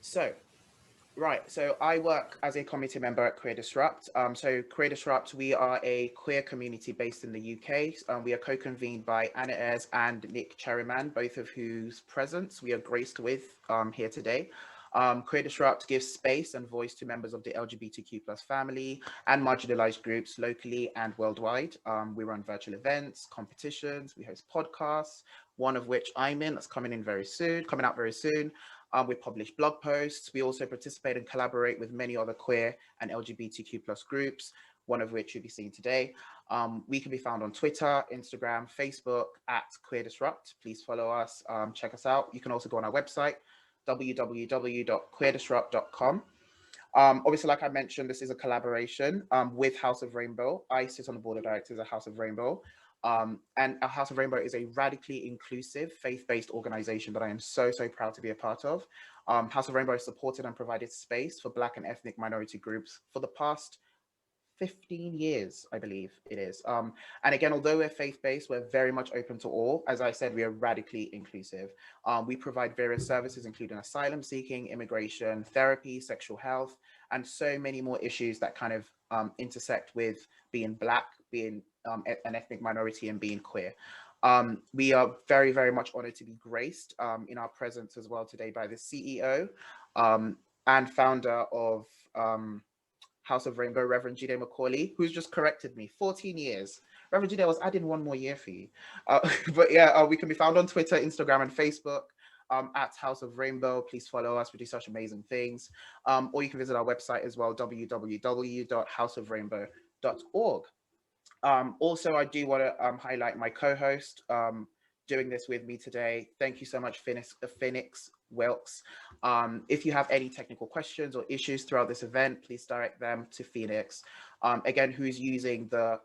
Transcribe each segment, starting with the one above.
So, right. So I work as a committee member at Queer Disrupt. So Queer Disrupt, we are a queer community based in the UK. We are co-convened by Anna Ayres and Nick Cherryman, both of whose presence we are graced with here today. Queer Disrupt gives space and voice to members of the LGBTQ plus family and marginalized groups locally and worldwide. We run virtual events, competitions, we host podcasts, one of which I'm in, that's coming out very soon. We publish blog posts. We also participate and collaborate with many other queer and LGBTQ plus groups, one of which you'll be seeing today. We can be found on Twitter, Instagram, Facebook at Queer Disrupt. Please follow us, check us out. You can also go on our website, www.queerdisrupt.com. Obviously, like I mentioned, this is a collaboration with House of Rainbow. I sit on the board of directors at House of Rainbow. And a House of Rainbow is a radically inclusive, faith-based organization that I am so proud to be a part of. House of Rainbow has supported and provided space for Black and ethnic minority groups for the past 15 years, I believe it is. And again, although we're faith-based, we're very much open to all. As I said, we are radically inclusive. We provide various services, including asylum seeking, immigration, therapy, sexual health, and so many more issues that kind of intersect with being Black, being an ethnic minority, and being queer. We are very much honored to be graced in our presence as well today by the CEO and founder of House of Rainbow, Reverend Jide Macaulay, who's just corrected me. 14 years. Reverend Jide, I was adding one more year for you. But yeah, we can be found on Twitter, Instagram, and Facebook at House of Rainbow. Please follow us. We do such amazing things. Or you can visit our website as well, www.houseofrainbow.org. Also, I do want to highlight my co-host doing this with me today. Thank you so much, Phoenix Wilkes. If you have any technical questions or issues throughout this event, please direct them to Phoenix. Again, they're using the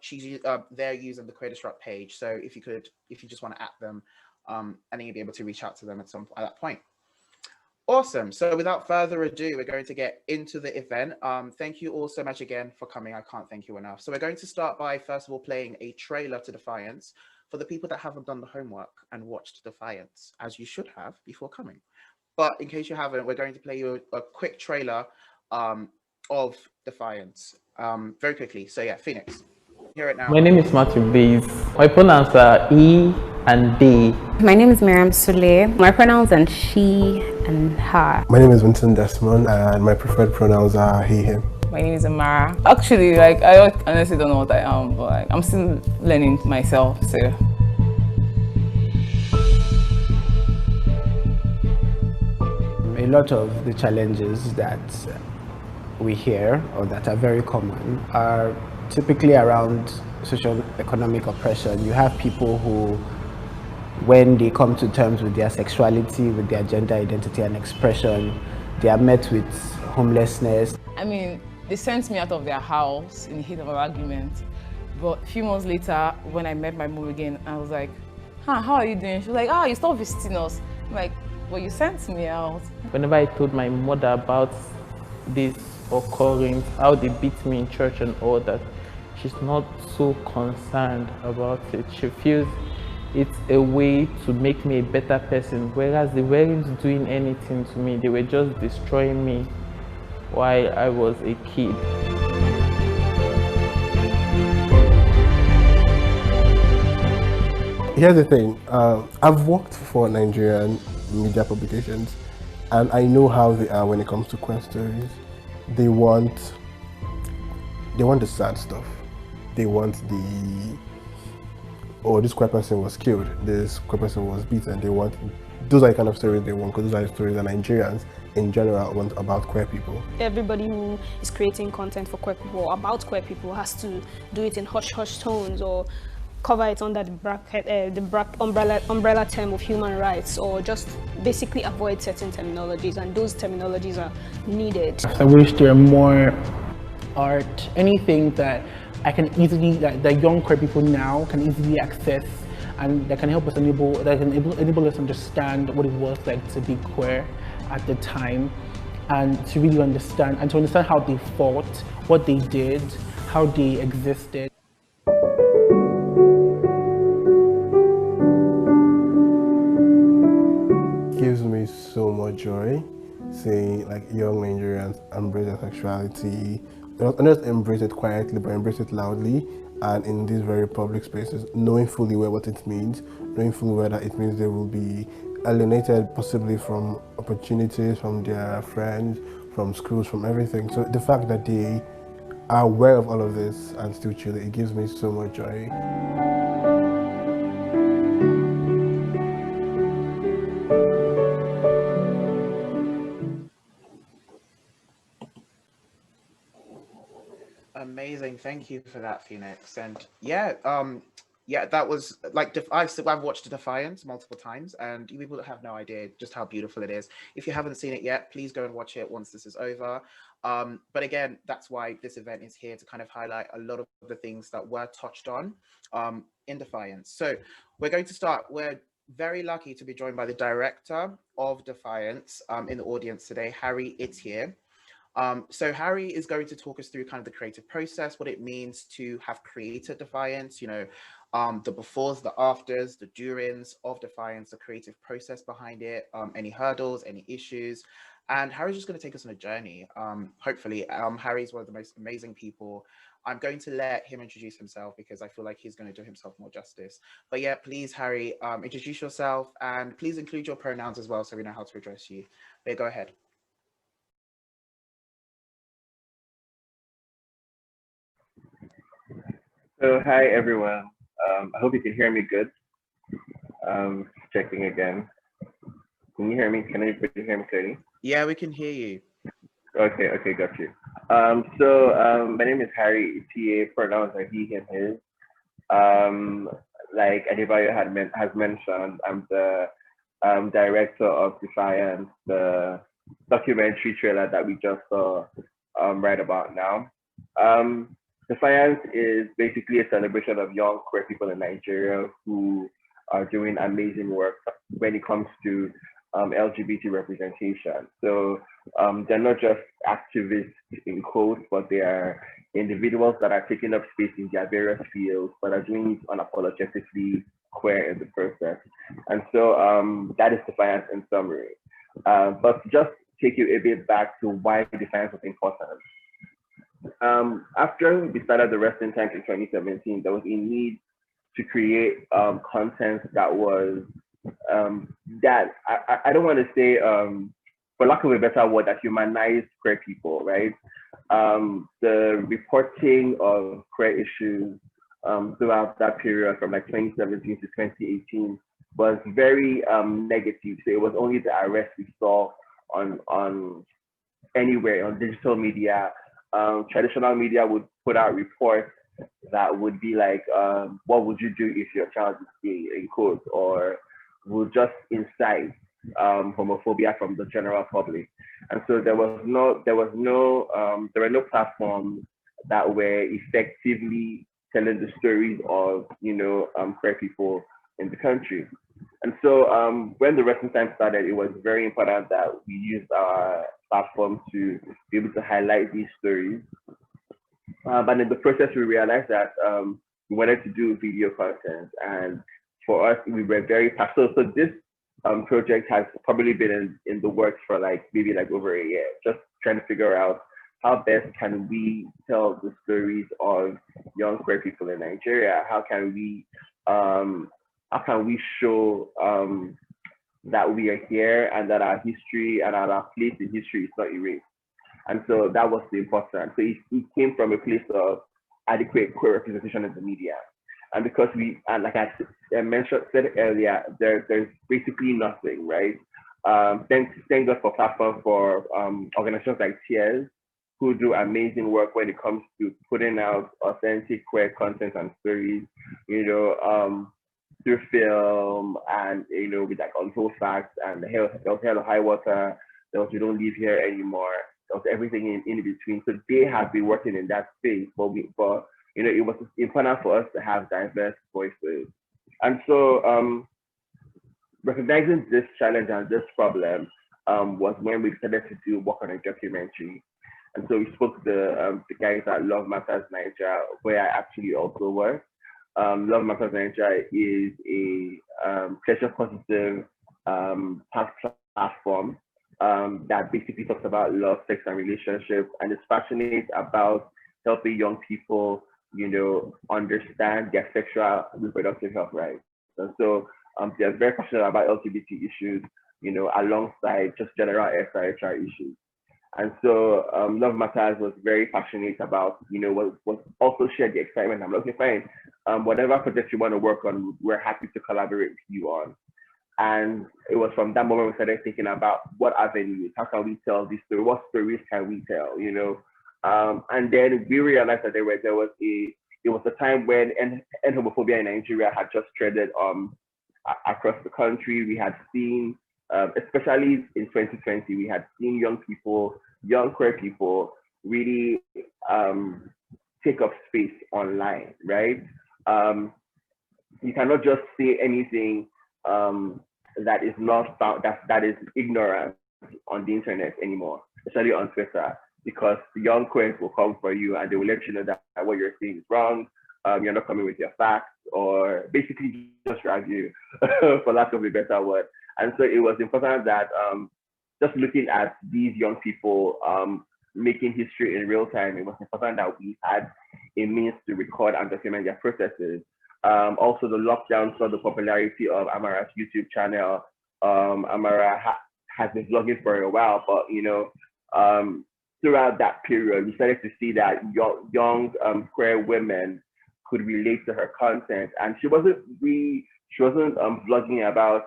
Queer Disrupt page. So if you just want to at them, and then you'll be able to reach out to them at that point. Awesome. So without further ado, we're going to get into the event. Thank you all so much again for coming. I can't thank you enough. So we're going to start by, first of all, playing a trailer to Defiance for the people that haven't done the homework and watched Defiance, as you should have before coming. But in case you haven't, we're going to play you a quick trailer of Defiance very quickly. So yeah, Phoenix, hear it now. My name is Matthew Bays. My pronouns are he and they. My name is Miriam Sule. My pronouns are she and her. My name is Vincent Desmond, and my preferred pronouns are he, him. My name is Amara. Actually, I honestly don't know what I am, but I'm still learning myself, so. A lot of the challenges that we hear, or that are very common, are typically around socio-economic oppression. You have people who, when they come to terms with their sexuality, with their gender identity and expression, they are met with homelessness. I mean, they sent me out of their house in the heat of an argument. But a few months later, when I met my mom again, I was like, how are you doing? She was like, you stopped visiting us. I'm like, well, you sent me out. Whenever I told my mother about this occurring, how they beat me in church and all that, she's not so concerned about it. She feels it's a way to make me a better person, whereas they weren't doing anything to me. They were just destroying me while I was a kid. Here's the thing, I've worked for Nigerian media publications, and I know how they are when it comes to queer stories. They want the sad stuff. They want this queer person was killed, this queer person was beaten. Those are the kind of stories they want, because those are the stories that Nigerians in general want about queer people. Everybody who is creating content for queer people or about queer people has to do it in hush-hush tones, or cover it under the umbrella term of human rights, or just basically avoid certain terminologies, and those terminologies are needed. I wish there were more art, anything that I can easily, that young queer people now can easily access, and that can help us enable us understand what it was like to be queer at the time, and to really understand how they fought, what they did, how they existed. Gives me so much joy saying like young Nigerians embrace their sexuality, not just embrace it quietly, but embrace it loudly, and in these very public spaces, knowing fully well what it means, knowing fully well that it means they will be alienated possibly from opportunities, from their friends, from schools, from everything. So the fact that they are aware of all of this and still chill, it gives me so much joy. Amazing. Thank you for that, Phoenix. And yeah, that was like I've watched Defiance multiple times, and you people have no idea just how beautiful it is. If you haven't seen it yet, please go and watch it once this is over. But again, that's why this event is here to kind of highlight a lot of the things that were touched on in Defiance. So we're going to start. We're very lucky to be joined by the director of Defiance in the audience today, Harry Itie. So Harry is going to talk us through kind of the creative process, what it means to have created Defiance, the befores, the afters, the durings of Defiance, the creative process behind it, any hurdles, any issues. And Harry's just going to take us on a journey. Hopefully, Harry's one of the most amazing people. I'm going to let him introduce himself because I feel like he's going to do himself more justice. But yeah, please, Harry, introduce yourself and please include your pronouns as well so we know how to address you. Yeah, go ahead. So hi everyone. I hope you can hear me good. Checking again. Can you hear me? Can anybody hear me clearly? Yeah, we can hear you. Okay, got you. My name is Harry Itie, pronouns are he, him, his. Like Adebayo has mentioned, I'm the director of Defiance, the documentary trailer that we just saw right about now. Defiance is basically a celebration of young queer people in Nigeria who are doing amazing work when it comes to LGBT representation. So they're not just activists in quotes, but they are individuals that are taking up space in their various fields, but are doing it unapologetically queer in the process. And so that is Defiance in summary. But to just take you a bit back to why Defiance was important. After we started the Resting Tank in 2017, there was a need to create content that was that I don't want to say for lack of a better word, that humanized queer people, right? The reporting of queer issues throughout that period from like 2017 to 2018 was very negative. So it was only the arrest we saw on anywhere on digital media. Traditional media would put out reports that would be like, what would you do if your child is gay, in quotes, or would just incite homophobia from the general public. And so there were no platforms that were effectively telling the stories of queer people in the country. And so when the Resting Time started, it was very important that we used our platform to be able to highlight these stories. But in the process, we realized that we wanted to do video content. And for us, we were very passionate. So this project has probably been in the works for maybe over a year, just trying to figure out how best can we tell the stories of young queer people in Nigeria? How can we show that we are here and that our history and our place in history is not erased? And so that was the important. So it came from a place of adequate queer representation in the media. And because like I said earlier, there's basically nothing, right? Thank God for platforms for organizations like Tears, who do amazing work when it comes to putting out authentic queer content and stories, through film and, with Untold Facts and there was Hell or High Water, there was You Don't Live Here Anymore, there was everything in between. So they have been working in that space, but it was important for us to have diverse voices. And so recognizing this challenge and this problem was when we decided to do work on a documentary. And so we spoke to the guys at Love Matters Nigeria, where I actually also work. Love Matters Nigeria is a pleasure positive platform that basically talks about love, sex, and relationships, and is passionate about helping young people, understand their sexual reproductive health rights. And so they're very passionate about LGBT issues, alongside just general SRHR issues. And so Love Matters was very passionate about, was also shared the excitement. I'm like, okay, fine. Whatever project you want to work on, we're happy to collaborate with you on. And it was from that moment we started thinking about what avenues, how can we tell this story, what stories can we tell, and then we realized that it was a time when homophobia in Nigeria had just treaded across the country. We had seen, especially in 2020, we had seen young queer people really take up space online, right? You cannot just say anything that is not found, that is ignorant on the internet anymore, especially on Twitter, because the young queers will come for you and they will let you know that what you're saying is wrong, you're not coming with your facts, or basically just drag you, for lack of a better word. And so it was important that just looking at these young people making history in real time, it was important that we had a means to record and document their processes. Also, the lockdown saw the popularity of Amara's YouTube channel. Amara has been vlogging for a while, but throughout that period, we started to see that young queer women could relate to her content, and she wasn't vlogging about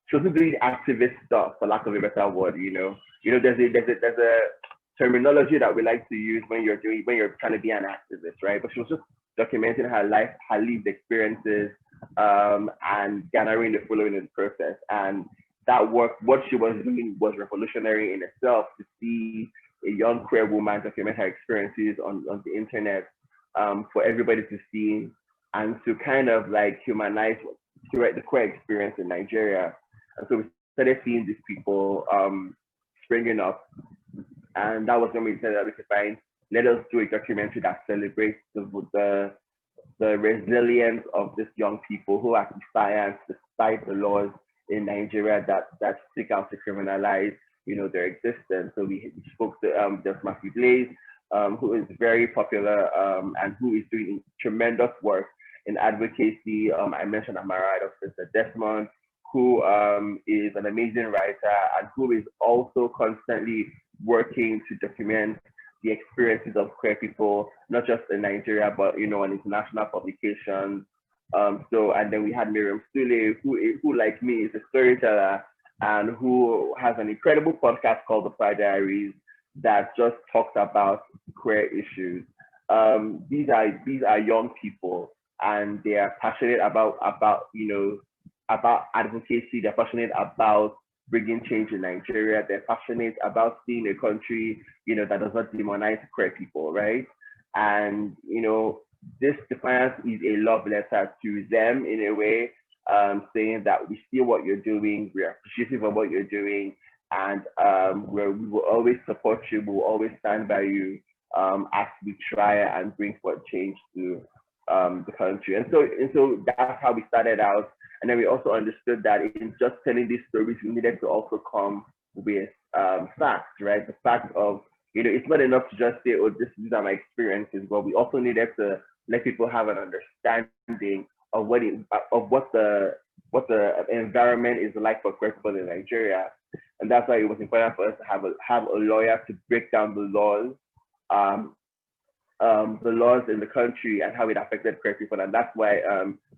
she wasn't doing activist stuff, for lack of a better word. There's a terminology that we like to use when you're trying to be an activist, right? But she was just documenting her life, her lived experiences, and gathering the following in the process. And that work, what she was doing was revolutionary in itself, to see a young queer woman document her experiences on the internet, for everybody to see, and to kind of like humanize the queer experience in Nigeria. And so we started seeing these people springing up. And that was when we decided that we could let us do a documentary that celebrates the resilience of these young people who are defiant despite the laws in Nigeria that seek out to criminalize, their existence. So we spoke to Just Matthew Blaze, who is very popular and who is doing tremendous work in advocacy. I mentioned Amara, Dr. Desmond, who is an amazing writer and who is also constantly working to document the experiences of queer people, not just in Nigeria, but on international publications. And then we had Miriam Sule, who like me is a storyteller and who has an incredible podcast called The Fire Diaries that just talks about queer issues. These are young people, and they are passionate about advocacy. They're passionate about bringing change in Nigeria. They're passionate about seeing a country, that does not demonize queer people, right? And, this Defiance is a love letter to them in a way, saying that we see what you're doing, we're appreciative of what you're doing, and we will always support you, we will always stand by you as we try and bring forth change to the country. And so that's how we started out. And then we also understood that in just telling these stories, we needed to also come with facts, right? The fact of, it's not enough to just say, oh, these are my experiences, but we also needed to let people have an understanding of what the environment is like for queer people in Nigeria. And that's why it was important for us to have a lawyer to break down the laws in the country and how it affected queer people. And that's why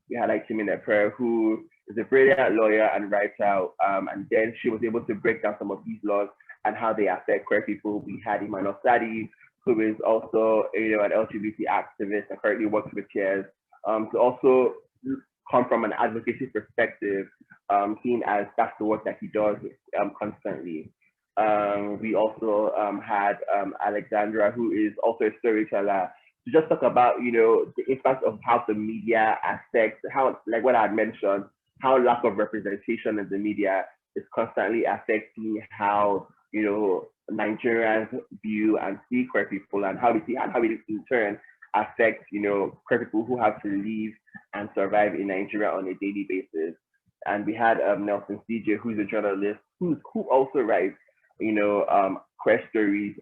we had like Timinepre, who is a brilliant lawyer and writer, and then she was able to break down some of these laws and how they affect queer people. We had Emmanuel Sadi, who is also an LGBT activist and currently works with CARES, to also come from an advocacy perspective, seen as that's the work that he does constantly. We also had Alexandra, who is also a storyteller, to just talk about, the impact of how the media affects, how, like what I had mentioned, how lack of representation in the media is constantly affecting how, Nigerians view and see queer people, and how it in turn affects, queer people who have to live and survive in Nigeria on a daily basis. and we had Nelson CJ, who's a journalist, who also writes, queer stories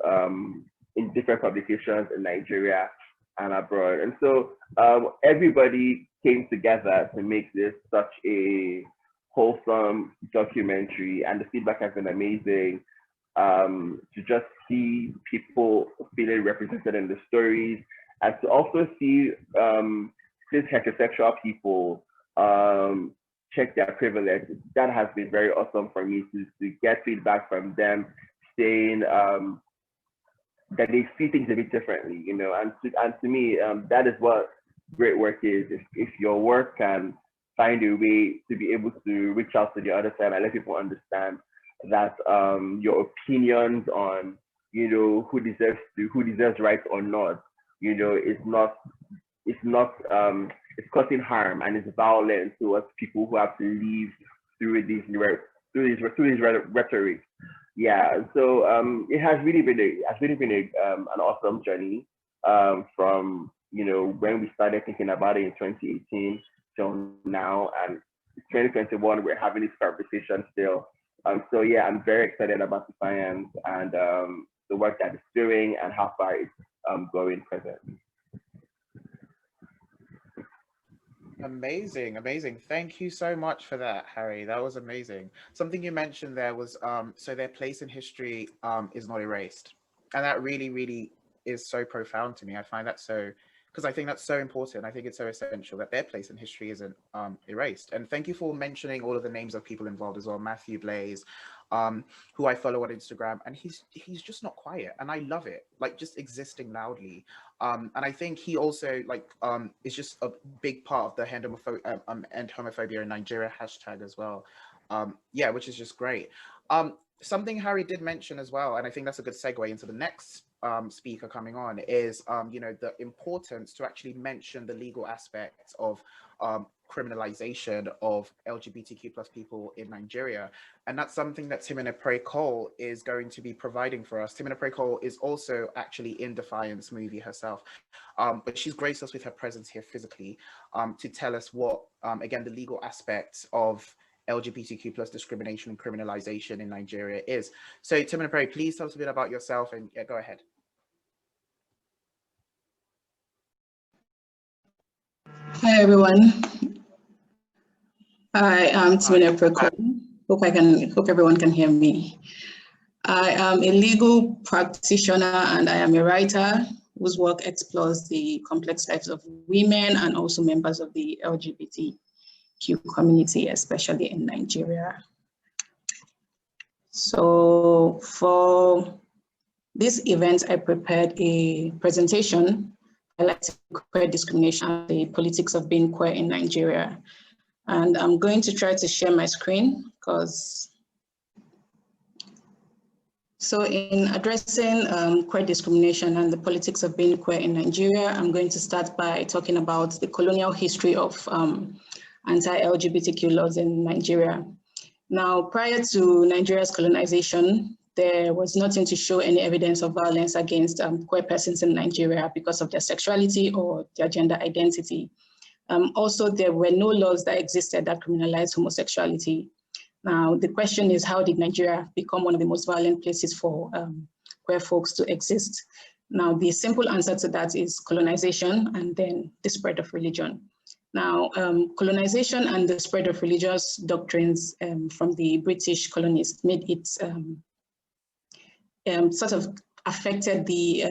in different publications in Nigeria and abroad. And so everybody came together to make this such a wholesome documentary, and the feedback has been amazing. To just see people feeling represented in the stories, and to also see cis heterosexual people check their privilege. That has been very awesome for me to get feedback from them saying that they see things a bit differently, and to me, that is what great work is. If your work can find a way to be able to reach out to the other side and let people understand that your opinions on who deserves rights or not, it's causing harm and it's violent towards people who have to live through this rhetoric. Yeah, so it has really been an awesome journey from when we started thinking about it in 2018 till now, and 2021 we're having this conversation still. So yeah, I'm very excited about Defiance and the work that it's doing and how far it's going presently. Amazing. Thank you so much for that, Harry. That was amazing. Something you mentioned there was so their place in history is not erased, and that really is so profound to me. I find that so, because I think that's so important. I think it's so essential that their place in history isn't erased. And thank you for mentioning all of the names of people involved as well. Matthew Blaze, who I follow on Instagram, and he's just not quiet, and I love it, like just existing loudly. And I think he also is just a big part of the end homophobia in Nigeria hashtag as well. Yeah, which is just great. Something Harry did mention as well, and I think that's a good segue into the next speaker coming on, is the importance to actually mention the legal aspects of criminalization of LGBTQ plus people in Nigeria. And that's something that Timinepre Cole is going to be providing for us. Timinepre Cole is also actually in Defiance movie herself, but she's graced us with her presence here physically to tell us what, again, the legal aspects of LGBTQ plus discrimination and criminalization in Nigeria is. So Timinepre, please tell us a bit about yourself, and yeah, go ahead. Hi everyone. I am Timinepre Cole. Hope everyone can hear me. I am a legal practitioner and I am a writer whose work explores the complex lives of women and also members of the LGBTQ community, especially in Nigeria. So for this event, I prepared a presentation highlighting queer discrimination and the politics of being queer in Nigeria. And I'm going to try to share my screen so in addressing queer discrimination and the politics of being queer in Nigeria, I'm going to start by talking about the colonial history of anti-LGBTQ laws in Nigeria. Now, prior to Nigeria's colonization, there was nothing to show any evidence of violence against queer persons in Nigeria because of their sexuality or their gender identity. Also, there were no laws that existed that criminalized homosexuality. Now, the question is, how did Nigeria become one of the most violent places for queer folks to exist? Now, the simple answer to that is colonization and then the spread of religion. Now, colonization and the spread of religious doctrines from the British colonists made it sort of affected the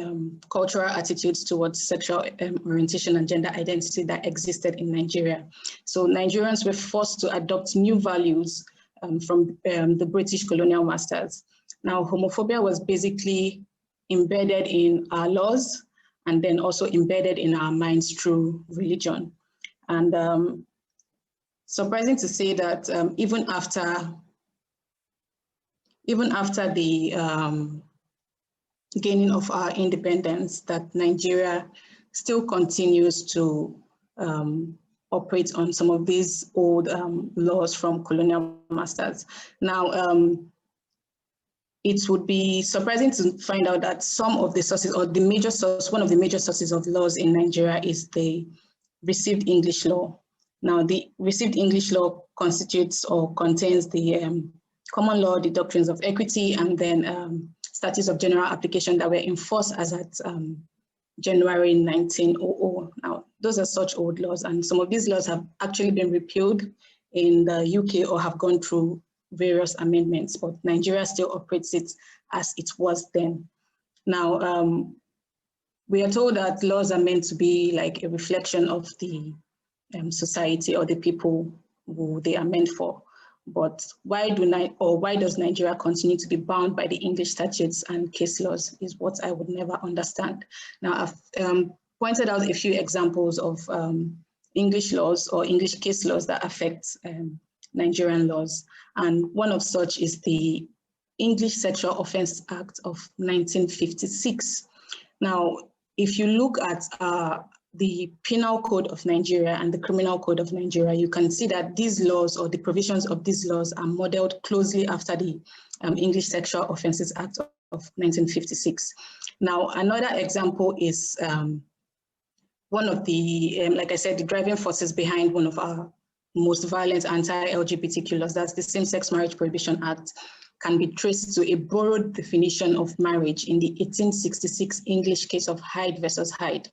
cultural attitudes towards sexual orientation and gender identity that existed in Nigeria. So Nigerians were forced to adopt new values from the British colonial masters. Now, homophobia was basically embedded in our laws and then also embedded in our minds through religion. And surprising to say that even after the gaining of our independence, that Nigeria still continues to operate on some of these old laws from colonial masters. Now, it would be surprising to find out that some of the sources, or the major source, one of the major sources of laws in Nigeria is the received English law. Now, the received English law constitutes or contains the common law, the doctrines of equity, and then statutes of general application that were enforced as at January 1900. Now, those are such old laws, and some of these laws have actually been repealed in the UK or have gone through various amendments, but Nigeria still operates it as it was then. Now, we are told that laws are meant to be like a reflection of the society or the people who they are meant for. But why does Nigeria continue to be bound by the English statutes and case laws is what I would never understand. Now, I've pointed out a few examples of English laws or English case laws that affect Nigerian laws. And one of such is the English Sexual Offence Act of 1956. Now, if you look at the Penal Code of Nigeria and the Criminal Code of Nigeria, you can see that these laws or the provisions of these laws are modeled closely after the English Sexual Offences Act of 1956. Now, another example is one of the, like I said, the driving forces behind one of our most violent anti-LGBTQ laws, that's the Same-Sex Marriage Prohibition Act, can be traced to a borrowed definition of marriage in the 1866 English case of Hyde versus Hyde.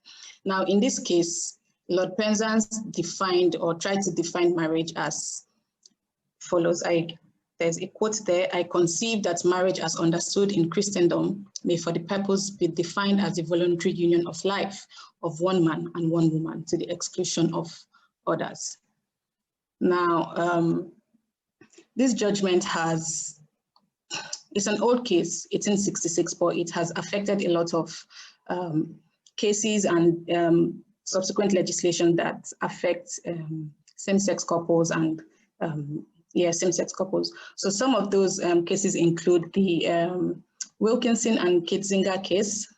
Now, in this case, Lord Penzance defined or tried to define marriage as follows. There's a quote there: "I conceive that marriage as understood in Christendom may for the purpose be defined as the voluntary union of life of one man and one woman to the exclusion of others." Now, this judgment it's an old case, 1866, but it has affected a lot of cases and subsequent legislation that affect same-sex couples and same-sex couples. So some of those cases include the Wilkinson and Kitzinger case,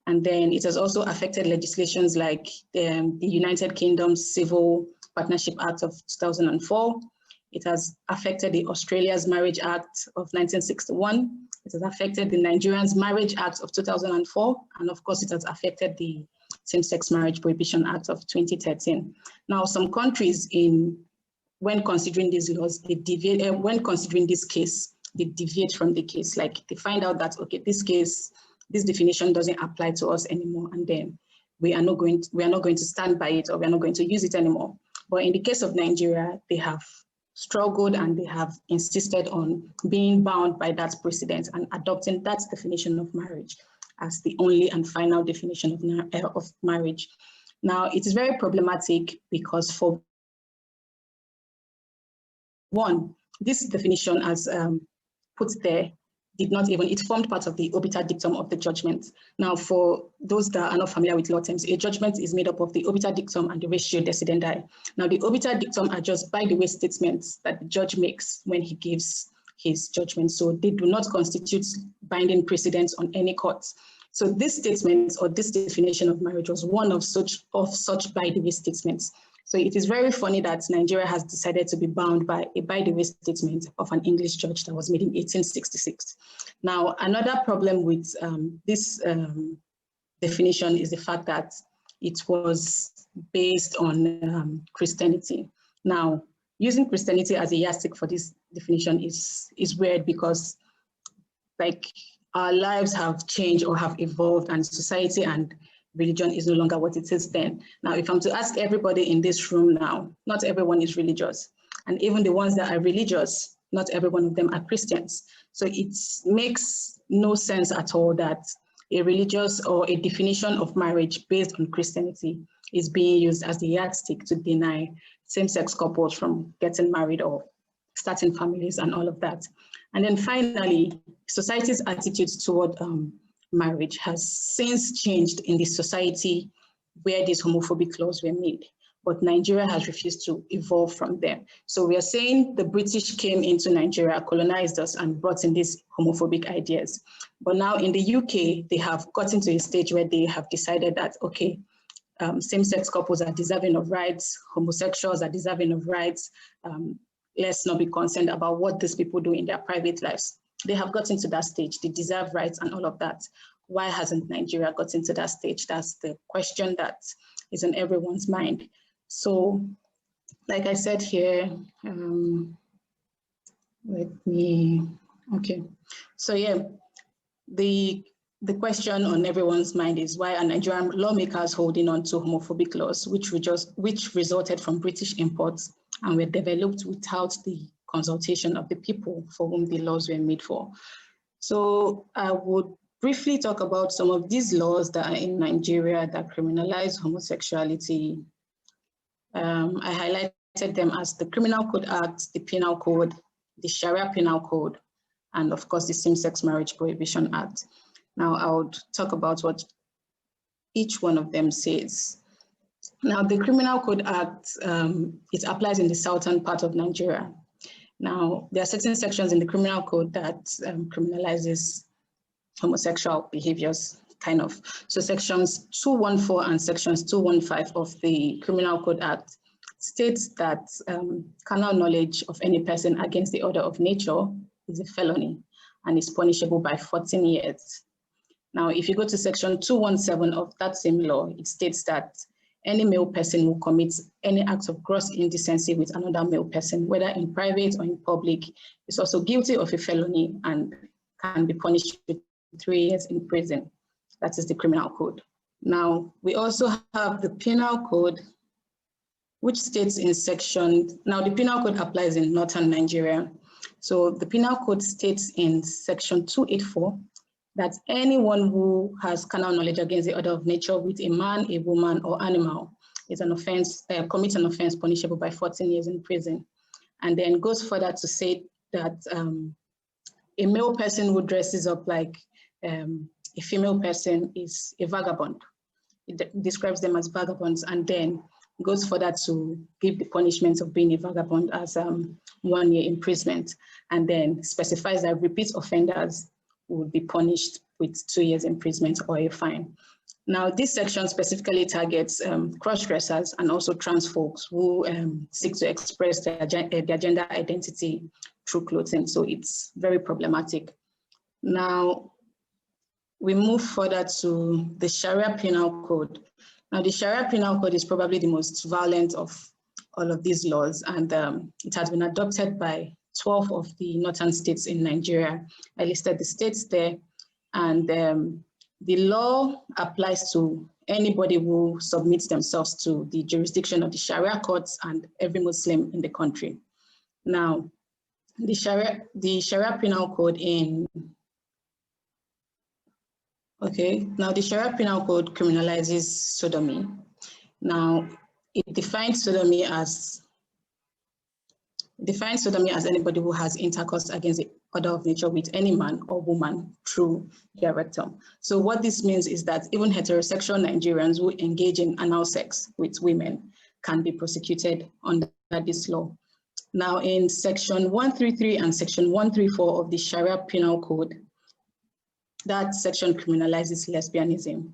and then it has also affected legislations like the United Kingdom's Civil Partnership Act of 2004. It has affected the Australia's Marriage Act of 1961. It has affected the Nigerian's Marriage Act of 2004. And of course, it has affected the Same-Sex Marriage Prohibition Act of 2013. Now, some countries when considering these laws, they deviate, when considering this case, they deviate from the case. Like they find out that, okay, this definition doesn't apply to us anymore. And then we are not going to stand by it, or we are not going to use it anymore. But in the case of Nigeria, they have struggled and they have insisted on being bound by that precedent and adopting that definition of marriage as the only and final definition of marriage. Now, it is very problematic because, for one, this definition as put there did not even, it formed part of the obiter dictum of the judgment. Now, for those that are not familiar with law terms, a judgment is made up of the obiter dictum and the ratio decidendi. Now, the obiter dictum are just by the way statements that the judge makes when he gives his judgment. So they do not constitute binding precedents on any court. So this statement or this definition of marriage was one of such by the way statements. So it is very funny that Nigeria has decided to be bound by a by the way statement of an English judge that was made in 1866. Now, another problem with this definition is the fact that it was based on Christianity. Now, using Christianity as a yardstick for this definition is weird because, like, our lives have changed or have evolved, and society and religion is no longer what it is then. Now, if I'm to ask everybody in this room now, not everyone is religious. And even the ones that are religious, not every one of them are Christians. So it makes no sense at all that a religious or a definition of marriage based on Christianity is being used as the yardstick to deny same-sex couples from getting married or starting families and all of that. And then finally, society's attitudes toward marriage has since changed in the society where these homophobic laws were made, but Nigeria has refused to evolve from them. So we are saying the British came into Nigeria, colonized us, and brought in these homophobic ideas. But now in the UK, they have gotten to a stage where they have decided that, okay, same-sex couples are deserving of rights, homosexuals are deserving of rights. Let's not be concerned about what these people do in their private lives. They have gotten to that stage, they deserve rights and all of that. Why hasn't Nigeria gotten to that stage? That's the question that is in everyone's mind. So like I said here, So yeah, the question on everyone's mind is why are Nigerian lawmakers holding on to homophobic laws, which resulted from British imports and were developed without the consultation of the people for whom the laws were made for. So I would briefly talk about some of these laws that are in Nigeria that criminalize homosexuality. I highlighted them as the Criminal Code Act, the Penal Code, the Sharia Penal Code, and of course the Same-Sex Marriage Prohibition Act. Now I would talk about what each one of them says. Now the Criminal Code Act, it applies in the southern part of Nigeria. Now there are certain sections in the Criminal Code that criminalizes homosexual behaviors, kind of. So sections 214 and sections 215 of the Criminal Code Act states that carnal knowledge of any person against the order of nature is a felony and is punishable by 14 years. Now, if you go to section 217 of that same law, it states that any male person who commits any act of gross indecency with another male person, whether in private or in public, is also guilty of a felony and can be punished with 3 years in prison. That is the Criminal Code. Now, we also have the Penal Code, which states in section, now the Penal Code applies in northern Nigeria. So the Penal Code states in section 284 that anyone who has carnal knowledge against the order of nature with a man, a woman, or animal is an offense, commits an offense punishable by 14 years in prison. And then goes further to say that a male person who dresses up like a female person is a vagabond. It describes them as vagabonds, and then goes further to give the punishment of being a vagabond as 1 year imprisonment, and then specifies that repeat offenders would be punished with 2 years imprisonment or a fine. Now, this section specifically targets cross-dressers and also trans folks who seek to express their gender identity through clothing. So it's very problematic. Now, we move further to the Sharia Penal Code. Now, the Sharia Penal Code is probably the most violent of all of these laws, and it has been adopted by 12 of the northern states in Nigeria. I listed the states there, and the law applies to anybody who submits themselves to the jurisdiction of the Sharia courts and every Muslim in the country. Now, the Sharia Penal Code the Sharia Penal Code criminalizes sodomy. Now, it defines sodomy as anybody who has intercourse against the order of nature with any man or woman through their rectum. So what this means is that even heterosexual Nigerians who engage in anal sex with women can be prosecuted under this law. Now, in section 133 and section 134 of the Sharia Penal Code, that section criminalizes lesbianism.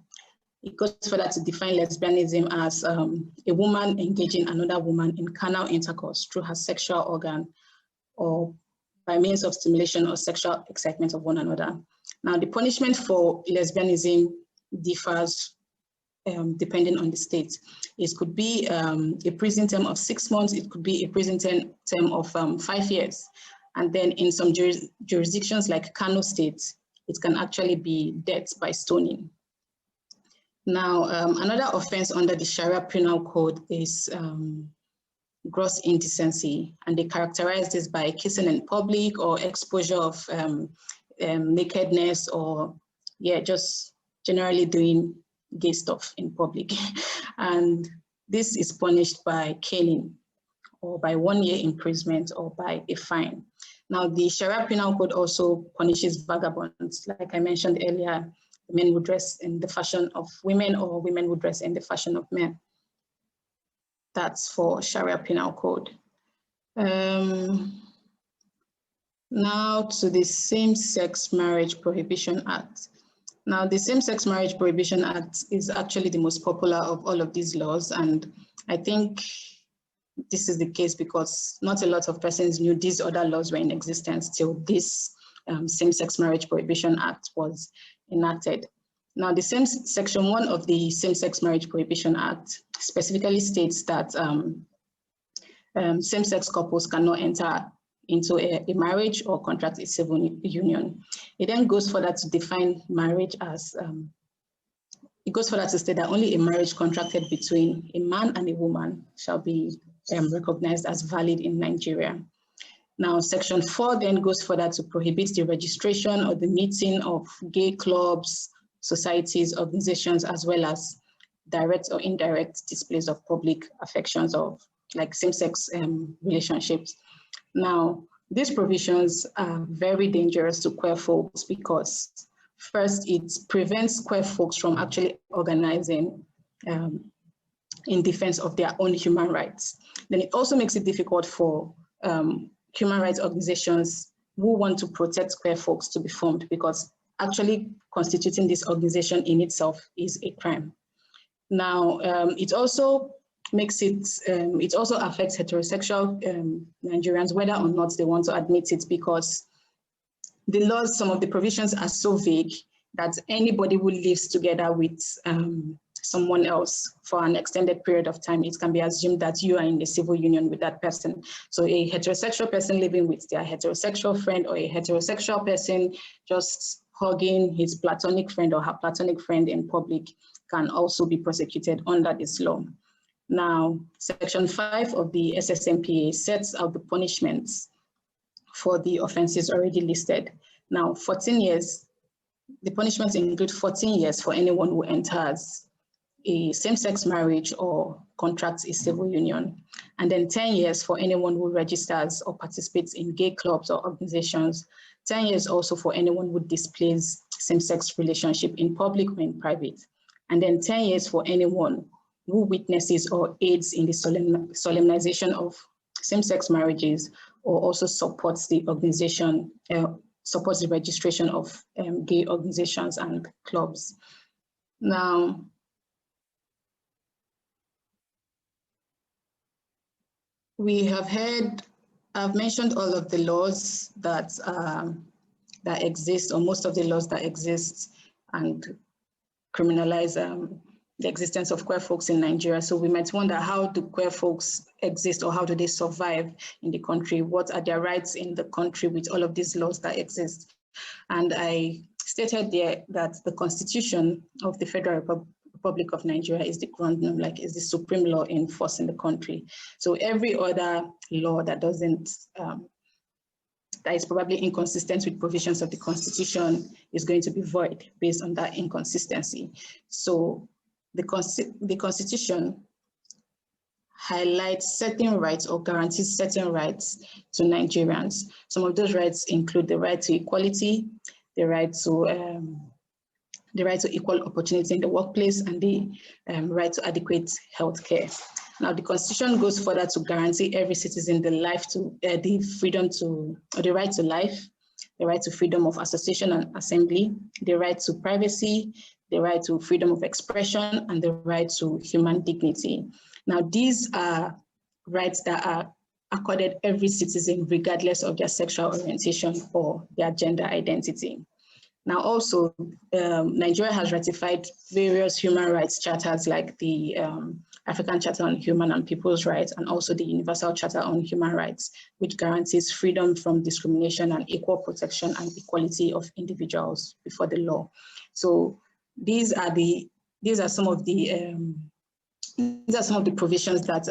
It goes further to define lesbianism as a woman engaging another woman in carnal intercourse through her sexual organ or by means of stimulation or sexual excitement of one another. Now, the punishment for lesbianism differs depending on the state. It could be a prison term of 6 months, it could be a prison term of 5 years. And then in some jurisdictions like Kano State, it can actually be death by stoning. Now, another offense under the Sharia Penal Code is gross indecency, and they characterize this by kissing in public or exposure of nakedness or, just generally doing gay stuff in public. And this is punished by caning or by 1 year imprisonment or by a fine. Now, the Sharia Penal Code also punishes vagabonds. Like I mentioned earlier, men who dress in the fashion of women or women who dress in the fashion of men. That's for Sharia Penal Code. Now to the Same-Sex Marriage Prohibition Act. Now, the Same-Sex Marriage Prohibition Act is actually the most popular of all of these laws, and I think this is the case because not a lot of persons knew these other laws were in existence till this Same-Sex Marriage Prohibition Act was enacted. Now, the Section 1 of the Same-Sex Marriage Prohibition Act specifically states that same-sex couples cannot enter into a marriage or contract a civil union. It then goes further to define marriage as, it goes further to state that only a marriage contracted between a man and a woman shall be recognized as valid in Nigeria. Now, Section 4 then goes further to prohibit the registration or the meeting of gay clubs, societies, organizations, as well as direct or indirect displays of public affections of like same-sex relationships. Now, these provisions are very dangerous to queer folks because first, it prevents queer folks from actually organizing in defense of their own human rights. Then it also makes it difficult for human rights organizations who want to protect queer folks to be formed because actually constituting this organization in itself is a crime. Now, it also makes it, it also affects heterosexual Nigerians, whether or not they want to admit it, because the laws, some of the provisions are so vague that anybody who lives together with someone else for an extended period of time, it can be assumed that you are in a civil union with that person. So a heterosexual person living with their heterosexual friend, or a heterosexual person just hugging his platonic friend or her platonic friend in public can also be prosecuted under this law. Now, Section 5 of the SSMPA sets out the punishments for the offenses already listed. Now, 14 years, the punishments include 14 years for anyone who enters a same-sex marriage or contracts a civil union, and then 10 years for anyone who registers or participates in gay clubs or organizations, 10 years also for anyone who displays same-sex relationship in public or in private, and then 10 years for anyone who witnesses or aids in the solemnization of same-sex marriages, or also supports the organization, supports the registration of gay organizations and clubs. Now, we have heard, I've mentioned all of the laws that, that exist, or most of the laws that exist and criminalize the existence of queer folks in Nigeria. So we might wonder, how do queer folks exist, or how do they survive in the country? What are their rights in the country with all of these laws that exist? And I stated there that the Constitution of the Federal Republic of Nigeria is the ground norm, like is the supreme law in force in the country. So every other law that doesn't, that is probably inconsistent with provisions of the Constitution is going to be void based on that inconsistency. So the Constitution highlights certain rights or guarantees certain rights to Nigerians. Some of those rights include the right to equality, the right to equal opportunity in the workplace, and the right to adequate health care. Now, the Constitution goes further to guarantee every citizen the right to life, the right to freedom of association and assembly, the right to privacy, the right to freedom of expression, and the right to human dignity. Now, these are rights that are accorded every citizen regardless of their sexual orientation or their gender identity. Now, also, Nigeria has ratified various human rights charters like the African Charter on Human and People's Rights, and also the Universal Charter on Human Rights, which guarantees freedom from discrimination and equal protection and equality of individuals before the law. So these are some of the provisions that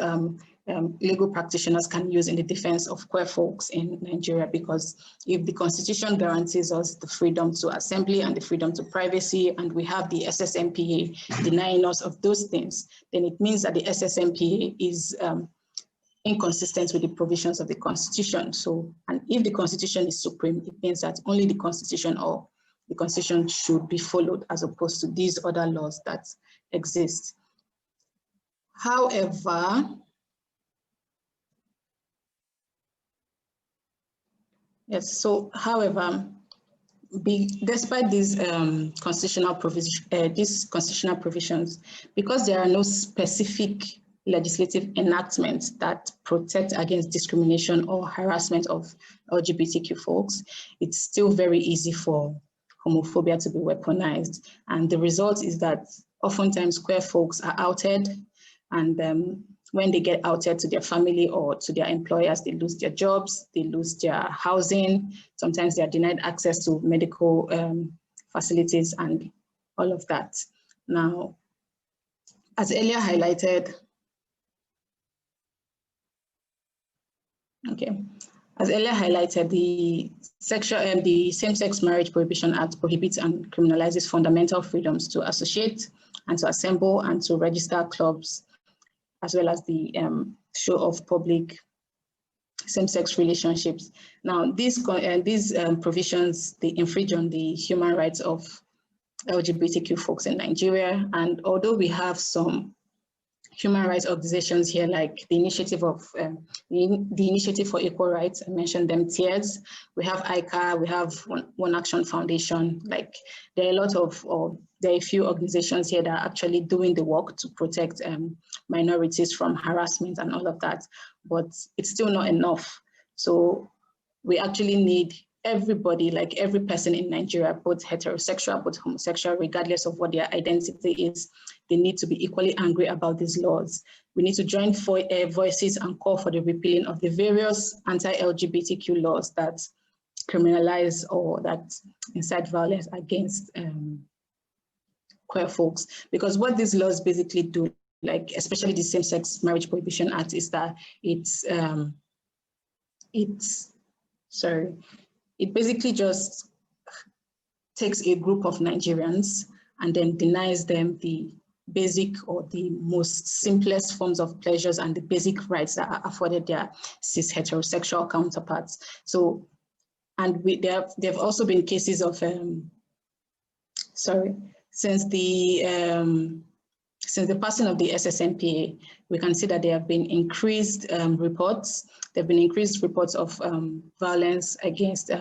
legal practitioners can use in the defense of queer folks in Nigeria, because if the Constitution guarantees us the freedom to assembly and the freedom to privacy, and we have the SSMPA denying us of those things, then it means that the SSMPA is inconsistent with the provisions of the Constitution. So, and if the Constitution is supreme, it means that only the Constitution or the Constitution should be followed, as opposed to these other laws that exist. However, yes, so however, despite these constitutional provisions, because there are no specific legislative enactments that protect against discrimination or harassment of LGBTQ folks, it's still very easy for homophobia to be weaponized. And the result is that oftentimes queer folks are outed, and when they get outed to their family or to their employers, they lose their jobs, they lose their housing. Sometimes they are denied access to medical facilities and all of that. Now, as earlier highlighted, the Same-Sex Marriage Prohibition Act prohibits and criminalizes fundamental freedoms to associate and to assemble and to register clubs, as well as the show of public same-sex relationships. Now, these provisions, they infringe on the human rights of LGBTQ folks in Nigeria. And although we have some human rights organizations here, like the Initiative for Equal Rights, I mentioned them, TIERS. We have ICA, we have One Action Foundation. Like, there are a lot of, there are a few organizations here that are actually doing the work to protect minorities from harassment and all of that, but it's still not enough. So we actually need everybody, like every person in Nigeria, both heterosexual, both homosexual, regardless of what their identity is, they need to be equally angry about these laws. We need to join voices and call for the repealing of the various anti-LGBTQ laws that criminalize or that incite violence against queer folks. Because what these laws basically do, like especially the Same-Sex Marriage Prohibition Act, is that it basically just takes a group of Nigerians and then denies them the basic or the most simplest forms of pleasures and the basic rights that are afforded their cis heterosexual counterparts. So, and there have also been cases of, since the passing of the SSMPA, we can see that there have been increased reports. There have been increased reports of violence against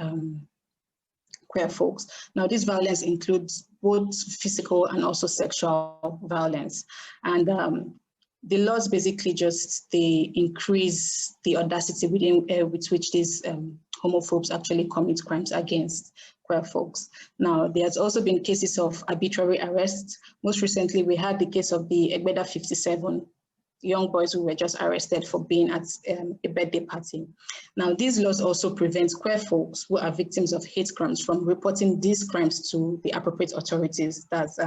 queer folks. Now, this violence includes both physical and also sexual violence. And the laws basically they increase the audacity with which these homophobes actually commit crimes against queer folks. Now, there's also been cases of arbitrary arrests. Most recently, we had the case of the Egbeda 57 young boys who were just arrested for being at a birthday party. Now, these laws also prevent queer folks who are victims of hate crimes from reporting these crimes to the appropriate authorities, that's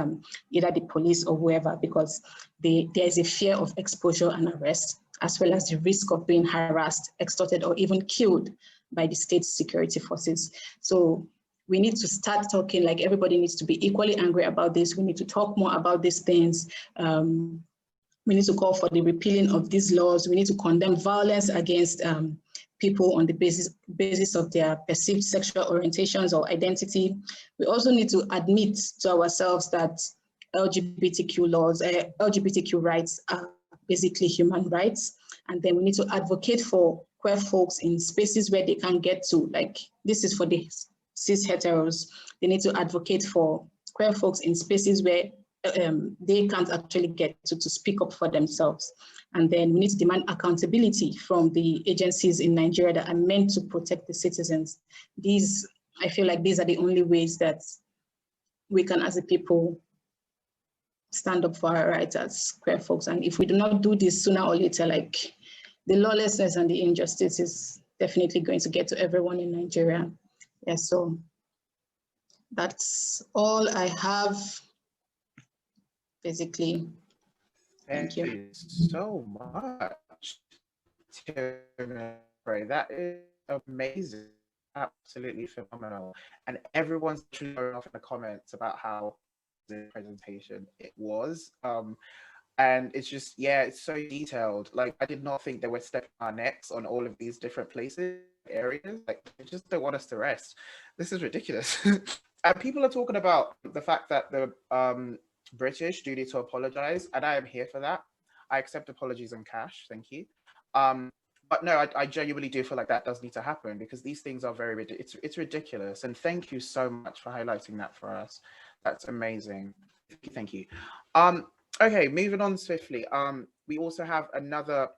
either the police or whoever, because there is a fear of exposure and arrest, as well as the risk of being harassed, extorted, or even killed by the state security forces. So we need to start talking, like everybody needs to be equally angry about this. We need to talk more about these things. We need to call for the repealing of these laws. We need to condemn violence against people on the basis of their perceived sexual orientations or identity. We also need to admit to ourselves that LGBTQ rights are basically human rights. And then we need to advocate for queer folks in spaces where they can get to, like this is for the cis heteros. They need to advocate for queer folks in spaces where they can't actually get to speak up for themselves. And then we need to demand accountability from the agencies in Nigeria that are meant to protect the citizens. I feel like these are the only ways that we can, as a people, stand up for our rights as queer folks. And if we do not do this sooner or later, like the lawlessness and the injustice is definitely going to get to everyone in Nigeria. Yeah, so that's all I have. Basically, thank you so much, Timinepre. That is amazing, absolutely phenomenal. And everyone's going off in the comments about how the presentation it was. And it's just, yeah, it's so detailed. Like, I did not think they were stepping our necks on all of these different places, areas. Like, they just don't want us to rest. This is ridiculous. And people are talking about the fact that the British do need to apologize, and I am here for that. I accept apologies in cash, thank you. But no, I genuinely do feel like that does need to happen, because these things are it's ridiculous. And thank you so much for highlighting that for us. That's amazing. Thank you. Okay, moving on swiftly. We also have another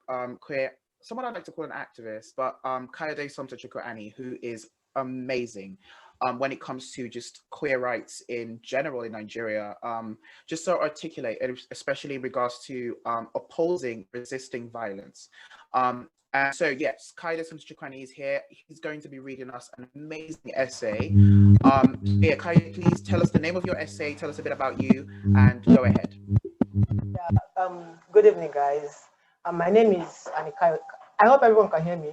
queer, someone I'd like to call an activist, but Kayode Somtochukwi Ani, who is amazing. when it comes to just queer rights in general in Nigeria, just so articulate, especially in regards to opposing, resisting violence. And so, yes, Kayode Somtochukwi Ani is here. He's going to be reading us an amazing essay. Yeah, Kayode, please tell us the name of your essay, tell us a bit about you, and go ahead. Good evening, guys. My name is Ani Kayode. I hope everyone can hear me.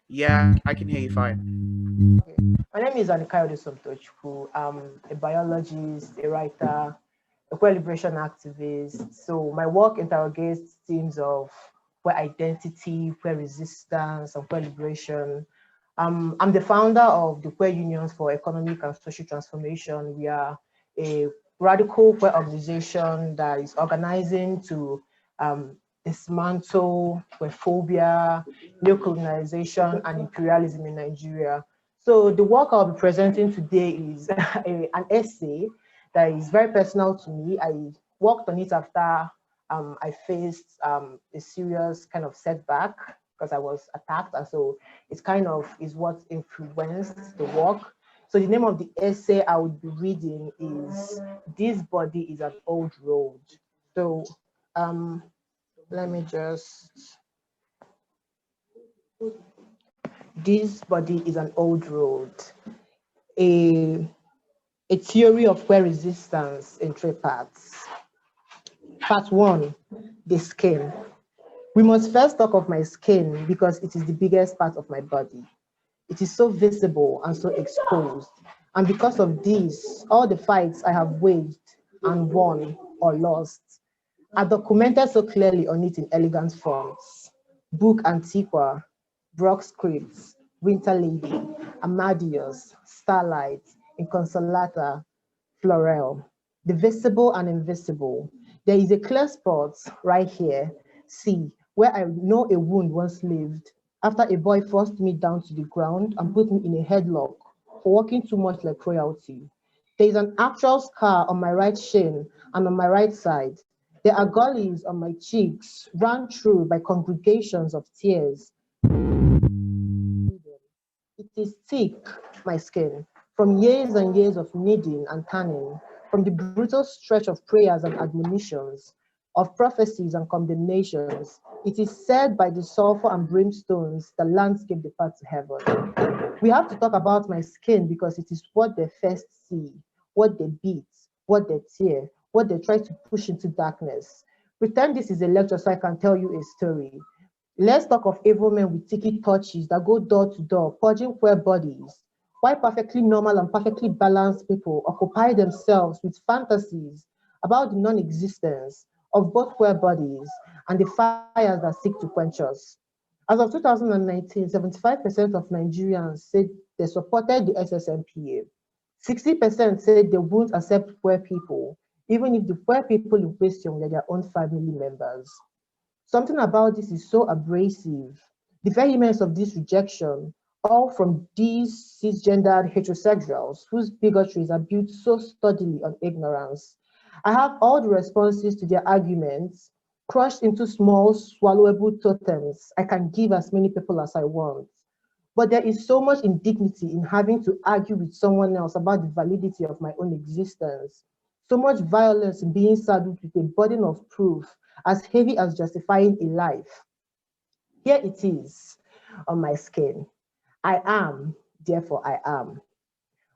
Yeah, I can hear you fine. Okay. My name is Ani Kayode Somtochukwu. I'm a biologist, a writer, a queer liberation activist. So my work interrogates themes of queer identity, queer resistance, and queer liberation. I'm the founder of the Queer Unions for Economic and Social Transformation. We are a radical queer organization that is organizing to dismantle queerphobia, neocolonization, and imperialism in Nigeria. So the work I'll be presenting today is an essay that is very personal to me. I worked on it after I faced a serious kind of setback because I was attacked, and so it's kind of is what influenced the work. So the name of the essay I would be reading is "This Body is an Old Road." So let me just. This Body is an Old Road. A theory of queer resistance in 3 parts. Part 1, the skin. We must first talk of my skin because it is the biggest part of my body. It is so visible and so exposed. And because of this, all the fights I have waged and won or lost are documented so clearly on it in elegant forms. Book Antiqua, Brock Scripts, Winter Lady, Amadeus, Starlight, Inconsolata, Florel. The visible and invisible. There is a clear spot right here, see, where I know a wound once lived after a boy forced me down to the ground and put me in a headlock for walking too much like royalty. There is an actual scar on my right shin and on my right side. There are gullies on my cheeks, run through by congregations of tears. It is thick, my skin, from years and years of kneading and tanning, from the brutal stretch of prayers and admonitions, of prophecies and condemnations. It is said by the sulfur and brimstones, the landscape the path to heaven. We have to talk about my skin because it is what they first see, what they beat, what they tear, what they try to push into darkness. Pretend this is a lecture so I can tell you a story. Let's talk of evil men with tiki torches that go door to door, purging queer bodies. Why perfectly normal and perfectly balanced people occupy themselves with fantasies about the non-existence of both queer bodies and the fires that seek to quench us. As of 2019, 75% of Nigerians said they supported the SSMPA. 60% said they won't accept queer people, even if the queer people in question were their own family members. Something about this is so abrasive. The vehemence of this rejection, all from these cisgendered heterosexuals whose bigotries are built so sturdily on ignorance. I have all the responses to their arguments crushed into small, swallowable totems I can give as many people as I want. But there is so much indignity in having to argue with someone else about the validity of my own existence. So much violence in being saddled with a burden of proof as heavy as justifying a life. Here it is on my skin. I am, therefore I am.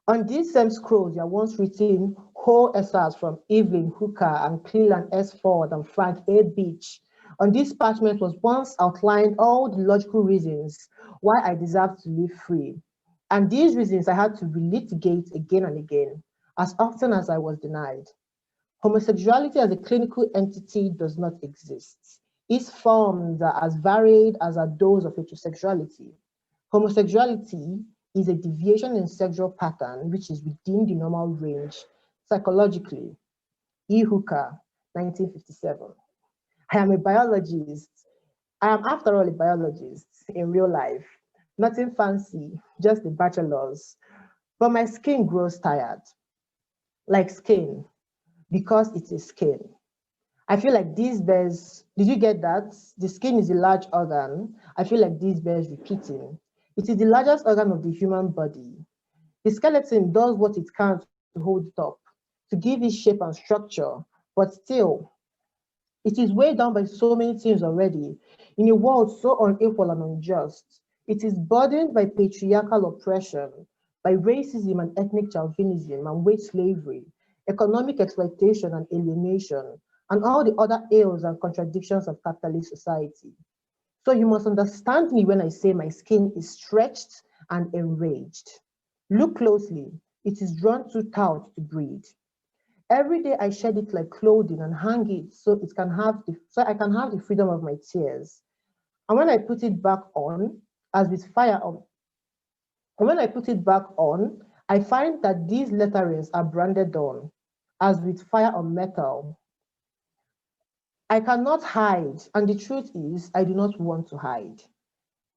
On these same scrolls, there once written whole essays from Evelyn Hooker and Cleland S. Ford and Frank A. Beach. On this parchment was once outlined all the logical reasons why I deserve to live free. And these reasons I had to relitigate again and again, as often as I was denied. Homosexuality as a clinical entity does not exist. Its forms are as varied as are those of heterosexuality. Homosexuality is a deviation in sexual pattern which is within the normal range psychologically. E. Hooker, 1957. I am a biologist. I am, after all, a biologist in real life. Nothing fancy, just a bachelor's. But my skin grows tired, like skin, because it's a skin. I feel like these bears, did you get that? The skin is a large organ. I feel like these bears repeating. It is the largest organ of the human body. The skeleton does what it can to hold it up, to give it shape and structure, but still, it is weighed down by so many things already. In a world so unequal and unjust, it is burdened by patriarchal oppression, by racism and ethnic chauvinism and wage slavery, economic exploitation and alienation, and all the other ills and contradictions of capitalist society. So you must understand me when I say my skin is stretched and enraged. Look closely, it is drawn too taut to breathe. Every day I shed it like clothing and hang it so I can have the freedom of my tears. And when I put it back on, as with fire on, and when I put it back on, I find that these letterings are branded on, as with fire on metal. I cannot hide, and the truth is, I do not want to hide.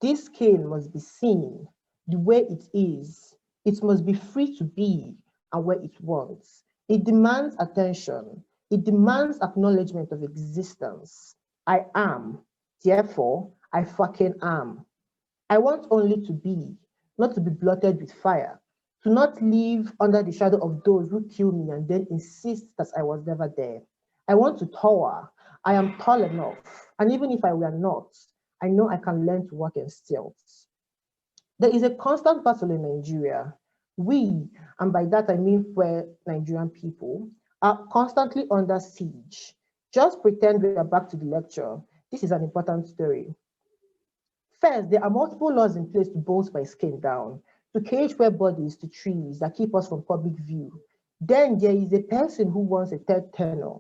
This skin must be seen the way it is. It must be free to be and where it wants. It demands attention. It demands acknowledgement of existence. I am, therefore, I fucking am. I want only to be, not to be blotted with fire, to not live under the shadow of those who kill me and then insist that I was never there. I want to tower. I am tall enough, and even if I were not, I know I can learn to walk in stilts. There is a constant battle in Nigeria. We, and by that I mean where Nigerian people, are constantly under siege. Just pretend we are back to the lecture. This is an important story. First, there are multiple laws in place to bolt my skin down, to cage where bodies to trees that keep us from public view. Then there is a person who wants a third tenure,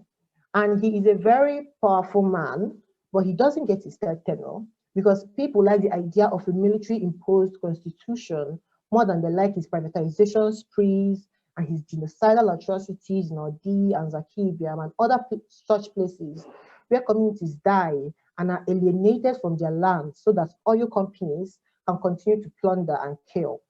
and he is a very powerful man, but he doesn't get his third tenure because people like the idea of a military-imposed constitution more than they like his privatization sprees and his genocidal atrocities in Odi and Zakibiam and other such places where communities die and are alienated from their land so that oil companies can continue to plunder and kill.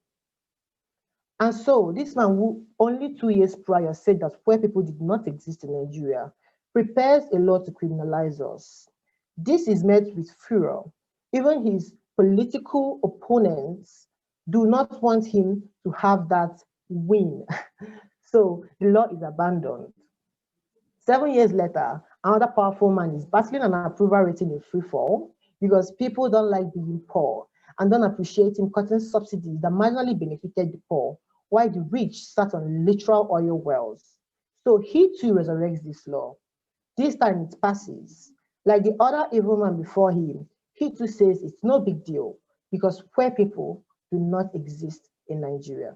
And so this man who only 2 years prior said that poor people did not exist in Nigeria prepares a law to criminalize us. This is met with furor. Even his political opponents do not want him to have that win. So the law is abandoned. 7 years later, another powerful man is battling an approval rating in free fall because people don't like being poor and don't appreciate him cutting subsidies that marginally benefited the poor, while the rich sat on literal oil wells. So he too resurrects this law. This time it passes. Like the other evil man before him, he too says it's no big deal because poor people do not exist in Nigeria.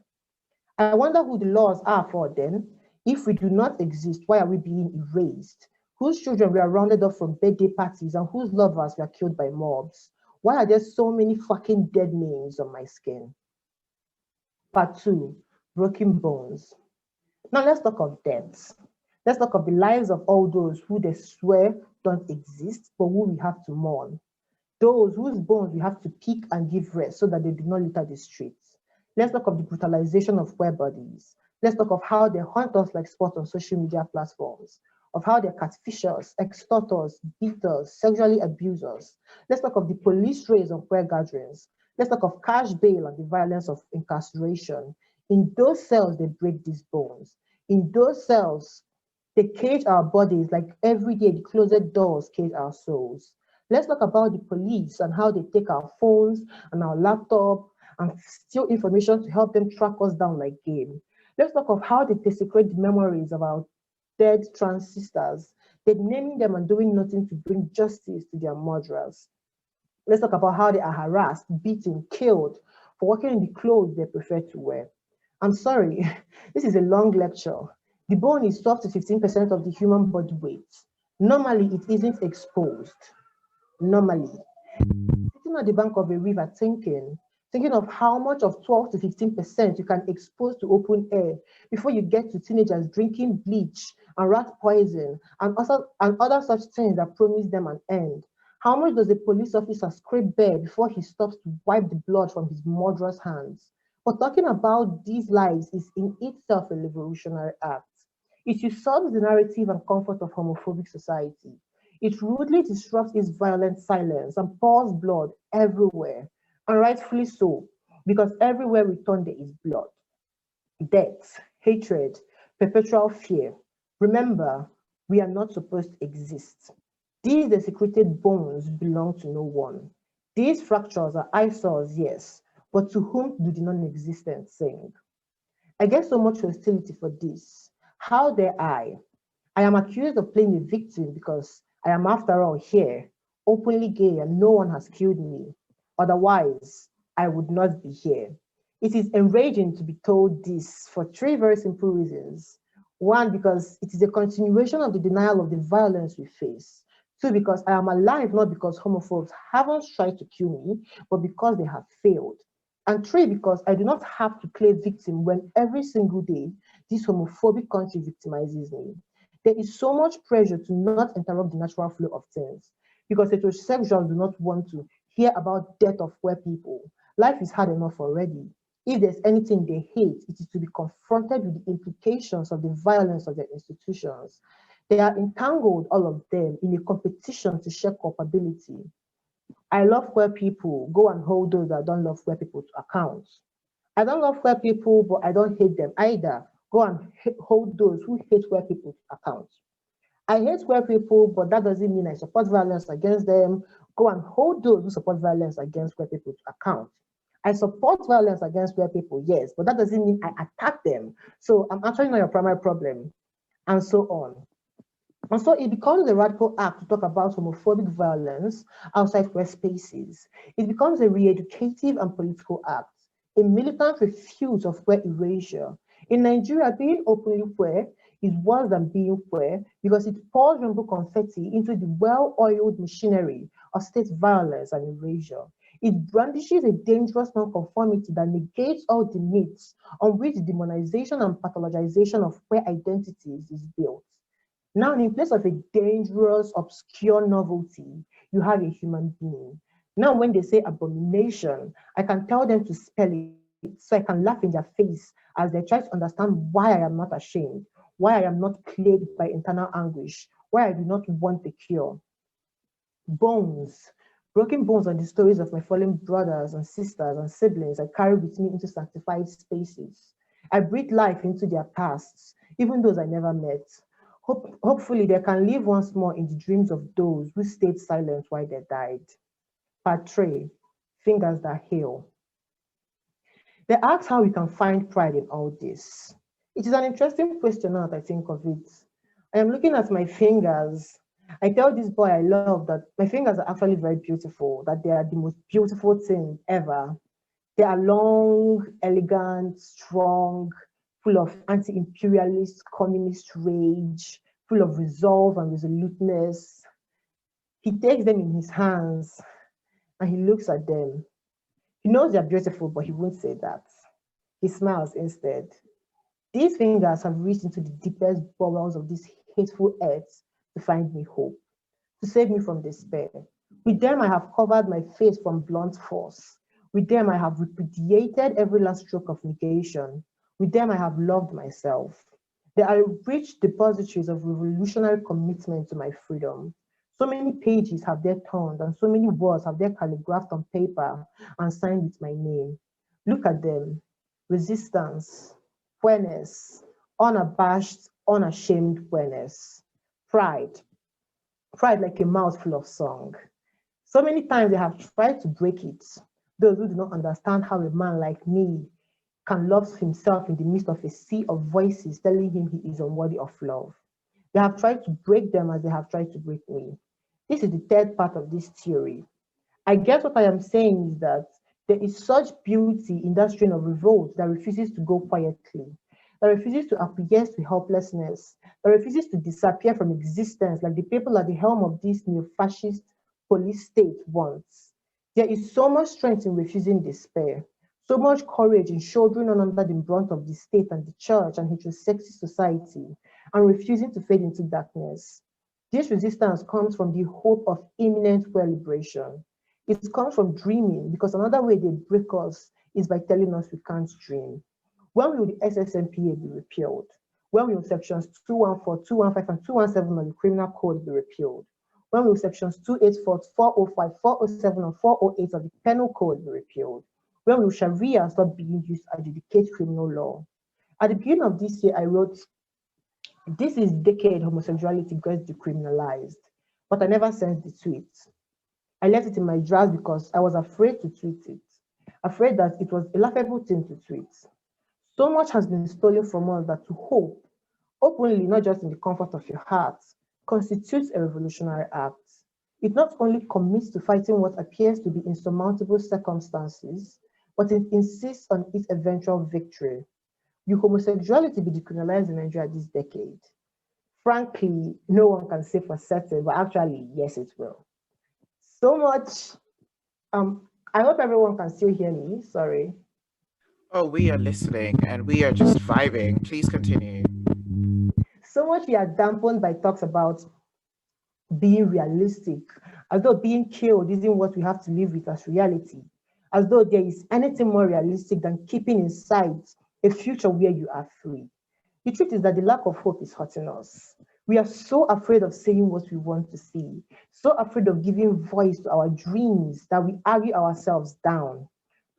I wonder who the laws are for then. If we do not exist, why are we being erased? Whose children were rounded up from birthday parties and whose lovers were killed by mobs? Why are there so many fucking dead names on my skin? Part 2, broken bones. Now let's talk of deaths. Let's talk of the lives of all those who they swear don't exist, but who we have to mourn. Those whose bones we have to pick and give rest so that they do not litter the streets. Let's talk of the brutalization of queer bodies. Let's talk of how they hunt us like sport on social media platforms, of how they catfish us, extort us, beat us, sexually abuse us. Let's talk of the police raids on queer gatherings. Let's talk of cash bail and the violence of incarceration. In those cells, they break these bones. In those cells, they cage our bodies like every day the closed doors cage our souls. Let's talk about the police and how they take our phones and our laptop and steal information to help them track us down like game. Let's talk of how they desecrate the memories of our dead trans sisters. They're naming them and doing nothing to bring justice to their murderers. Let's talk about how they are harassed, beaten, killed for working in the clothes they prefer to wear. I'm sorry, this is a long lecture. The bone is 12 to 15% of the human body weight. Normally, it isn't exposed. Normally. Sitting at the bank of a river thinking of how much of 12 to 15% you can expose to open air before you get to teenagers drinking bleach and rat poison and other such things that promise them an end. How much does a police officer scrape bare before he stops to wipe the blood from his murderous hands? But talking about these lives is in itself a revolutionary act. It usurps the narrative and comfort of homophobic society. It rudely disrupts its violent silence and pours blood everywhere, and rightfully so, because everywhere we turn there is blood. death, hatred, perpetual fear. Remember, we are not supposed to exist. These desecrated bones belong to no one. These fractures are eyesores, yes, but to whom do the non-existent sing? I get so much hostility for this. How dare I? I am accused of playing a victim because I am, after all, here, openly gay, and no one has killed me. Otherwise, I would not be here. It is enraging to be told this for three very simple reasons. One, because it is a continuation of the denial of the violence we face. Two, because I am alive not because homophobes haven't tried to kill me, but because they have failed. And three, because I do not have to play victim when every single day this homophobic country victimizes me. There is so much pressure to not interrupt the natural flow of things because heterosexuals do not want to hear about death of queer people. Life is hard enough already. If there's anything they hate, it is to be confronted with the implications of the violence of their institutions. They are entangled, all of them, in a competition to share culpability. I love queer people. Go and hold those that don't love queer people to account. I don't love queer people, but I don't hate them either. Go and hold those who hate queer people to account. I hate queer people, but that doesn't mean I support violence against them. Go and hold those who support violence against queer people to account. I support violence against queer people, yes, but that doesn't mean I attack them. So I'm actually not your primary problem, and so on. And so it becomes a radical act to talk about homophobic violence outside queer spaces. It becomes a re-educative and political act, a militant refuse of queer erasure. In Nigeria, being openly queer is worse than being queer because it pours rainbow confetti into the well-oiled machinery of state violence and erasure. It brandishes a dangerous nonconformity that negates all the myths on which demonization and pathologization of queer identities is built. Now, in place of a dangerous, obscure novelty, you have a human being. Now, when they say abomination, I can tell them to spell it so I can laugh in their face as they try to understand why I am not ashamed, why I am not plagued by internal anguish, why I do not want a cure. Bones, broken bones are the stories of my fallen brothers and sisters and siblings I carry with me into sanctified spaces. I breathe life into their pasts, even those I never met. Hopefully, they can live once more in the dreams of those who stayed silent while they died. Part 3, fingers that heal. They ask how we can find pride in all this. It is an interesting question now that I think of it. I am looking at my fingers. I tell this boy I love that my fingers are actually very beautiful, that they are the most beautiful thing ever. They are long, elegant, strong, full of anti-imperialist, communist rage, full of resolve and resoluteness. He takes them in his hands and he looks at them. He knows they're beautiful, but he won't say that. He smiles instead. These fingers have reached into the deepest bowels of this hateful earth to find me hope, to save me from despair. With them, I have covered my face from blunt force. With them, I have repudiated every last stroke of negation. With them, I have loved myself. They are rich depositories of revolutionary commitment to my freedom. So many pages have they turned, and so many words have they calligraphed on paper and signed with my name. Look at them. Resistance, queerness, unabashed, unashamed queerness, pride, pride like a mouth full of song. So many times they have tried to break it. Those who do not understand how a man like me can love himself in the midst of a sea of voices telling him he is unworthy of love. They have tried to break them as they have tried to break me. This is the third part of this theory. I guess what I am saying is that there is such beauty in that strain of revolt that refuses to go quietly, that refuses to acquiesce to helplessness, that refuses to disappear from existence like the people at the helm of this neo-fascist police state wants. There is so much strength in refusing despair, so much courage in shouldering on under the brunt of the state and the church and heterosexist society and refusing to fade into darkness. This resistance comes from the hope of imminent queer liberation. It comes from dreaming, because another way they break us is by telling us we can't dream. When will the SSMPA be repealed? When will sections 214, 215, and 217 of the Criminal Code be repealed? When will sections 284, 405, 407, and 408 of the Penal Code be repealed? When will Sharia stop being used to adjudicate criminal law? At the beginning of this year, I wrote, "This is decade homosexuality gets decriminalized," but I never sent the tweet. I left it in my draft because I was afraid to tweet it, afraid that it was a laughable thing to tweet. So much has been stolen from us that to hope, openly, not just in the comfort of your heart, constitutes a revolutionary act. It not only commits to fighting what appears to be insurmountable circumstances, but it insists on its eventual victory. Will homosexuality be decriminalized in Nigeria this decade? Frankly, no one can say for certain, but actually, yes, it will. So much. I hope everyone can still hear me. Sorry. Oh, we are listening and we are just vibing. Please continue. So much we are dampened by talks about being realistic, as though being killed isn't what we have to live with as reality, as though there is anything more realistic than keeping in sight a future where you are free. The truth is that the lack of hope is hurting us. We are so afraid of saying what we want to see, so afraid of giving voice to our dreams that we argue ourselves down.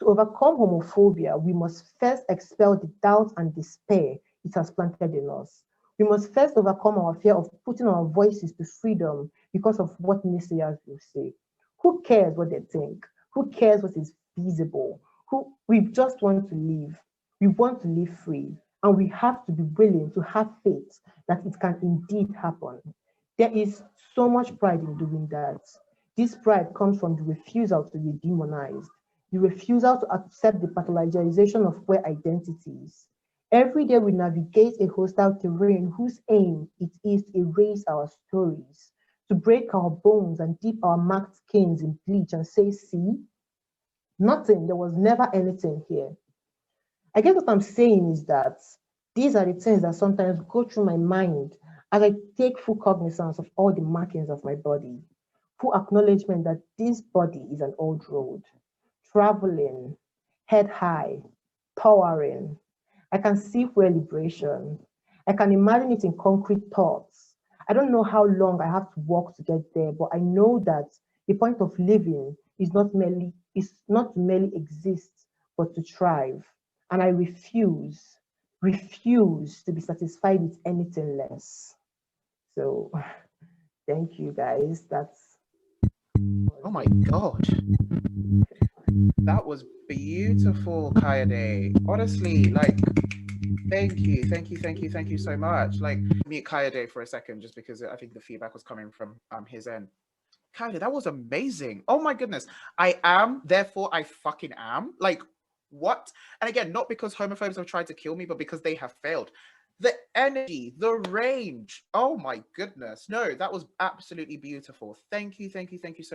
To overcome homophobia, we must first expel the doubt and despair it has planted in us. We must first overcome our fear of putting our voices to freedom because of what naysayers will say. Who cares what they think? Who cares what is feasible? We just want to live. We want to live free. And we have to be willing to have faith that it can indeed happen. There is so much pride in doing that. This pride comes from the refusal to be demonized, the refusal to accept the pathologization of queer identities. Every day we navigate a hostile terrain whose aim it is to erase our stories, to break our bones and dip our marked skins in bleach and say, see, nothing, there was never anything here. I guess what I'm saying is that these are the things that sometimes go through my mind as I take full cognizance of all the markings of my body, full acknowledgement that this body is an old road, traveling, head high, towering. I can see where liberation. I can imagine it in concrete thoughts. I don't know how long I have to walk to get there, but I know that the point of living is not to merely exist, but to thrive. And I refuse to be satisfied with anything less. So thank you guys. Oh my God. That was beautiful, Kayode. Honestly, like, thank you so much. Like, mute Kayode for a second, just because I think the feedback was coming from his end. Kayode, that was amazing. Oh my goodness. I am, therefore I fucking am. Like, what? And again, not because homophobes have tried to kill me, but because they have failed. The energy, the range. Oh my goodness. No, that was absolutely beautiful. Thank you so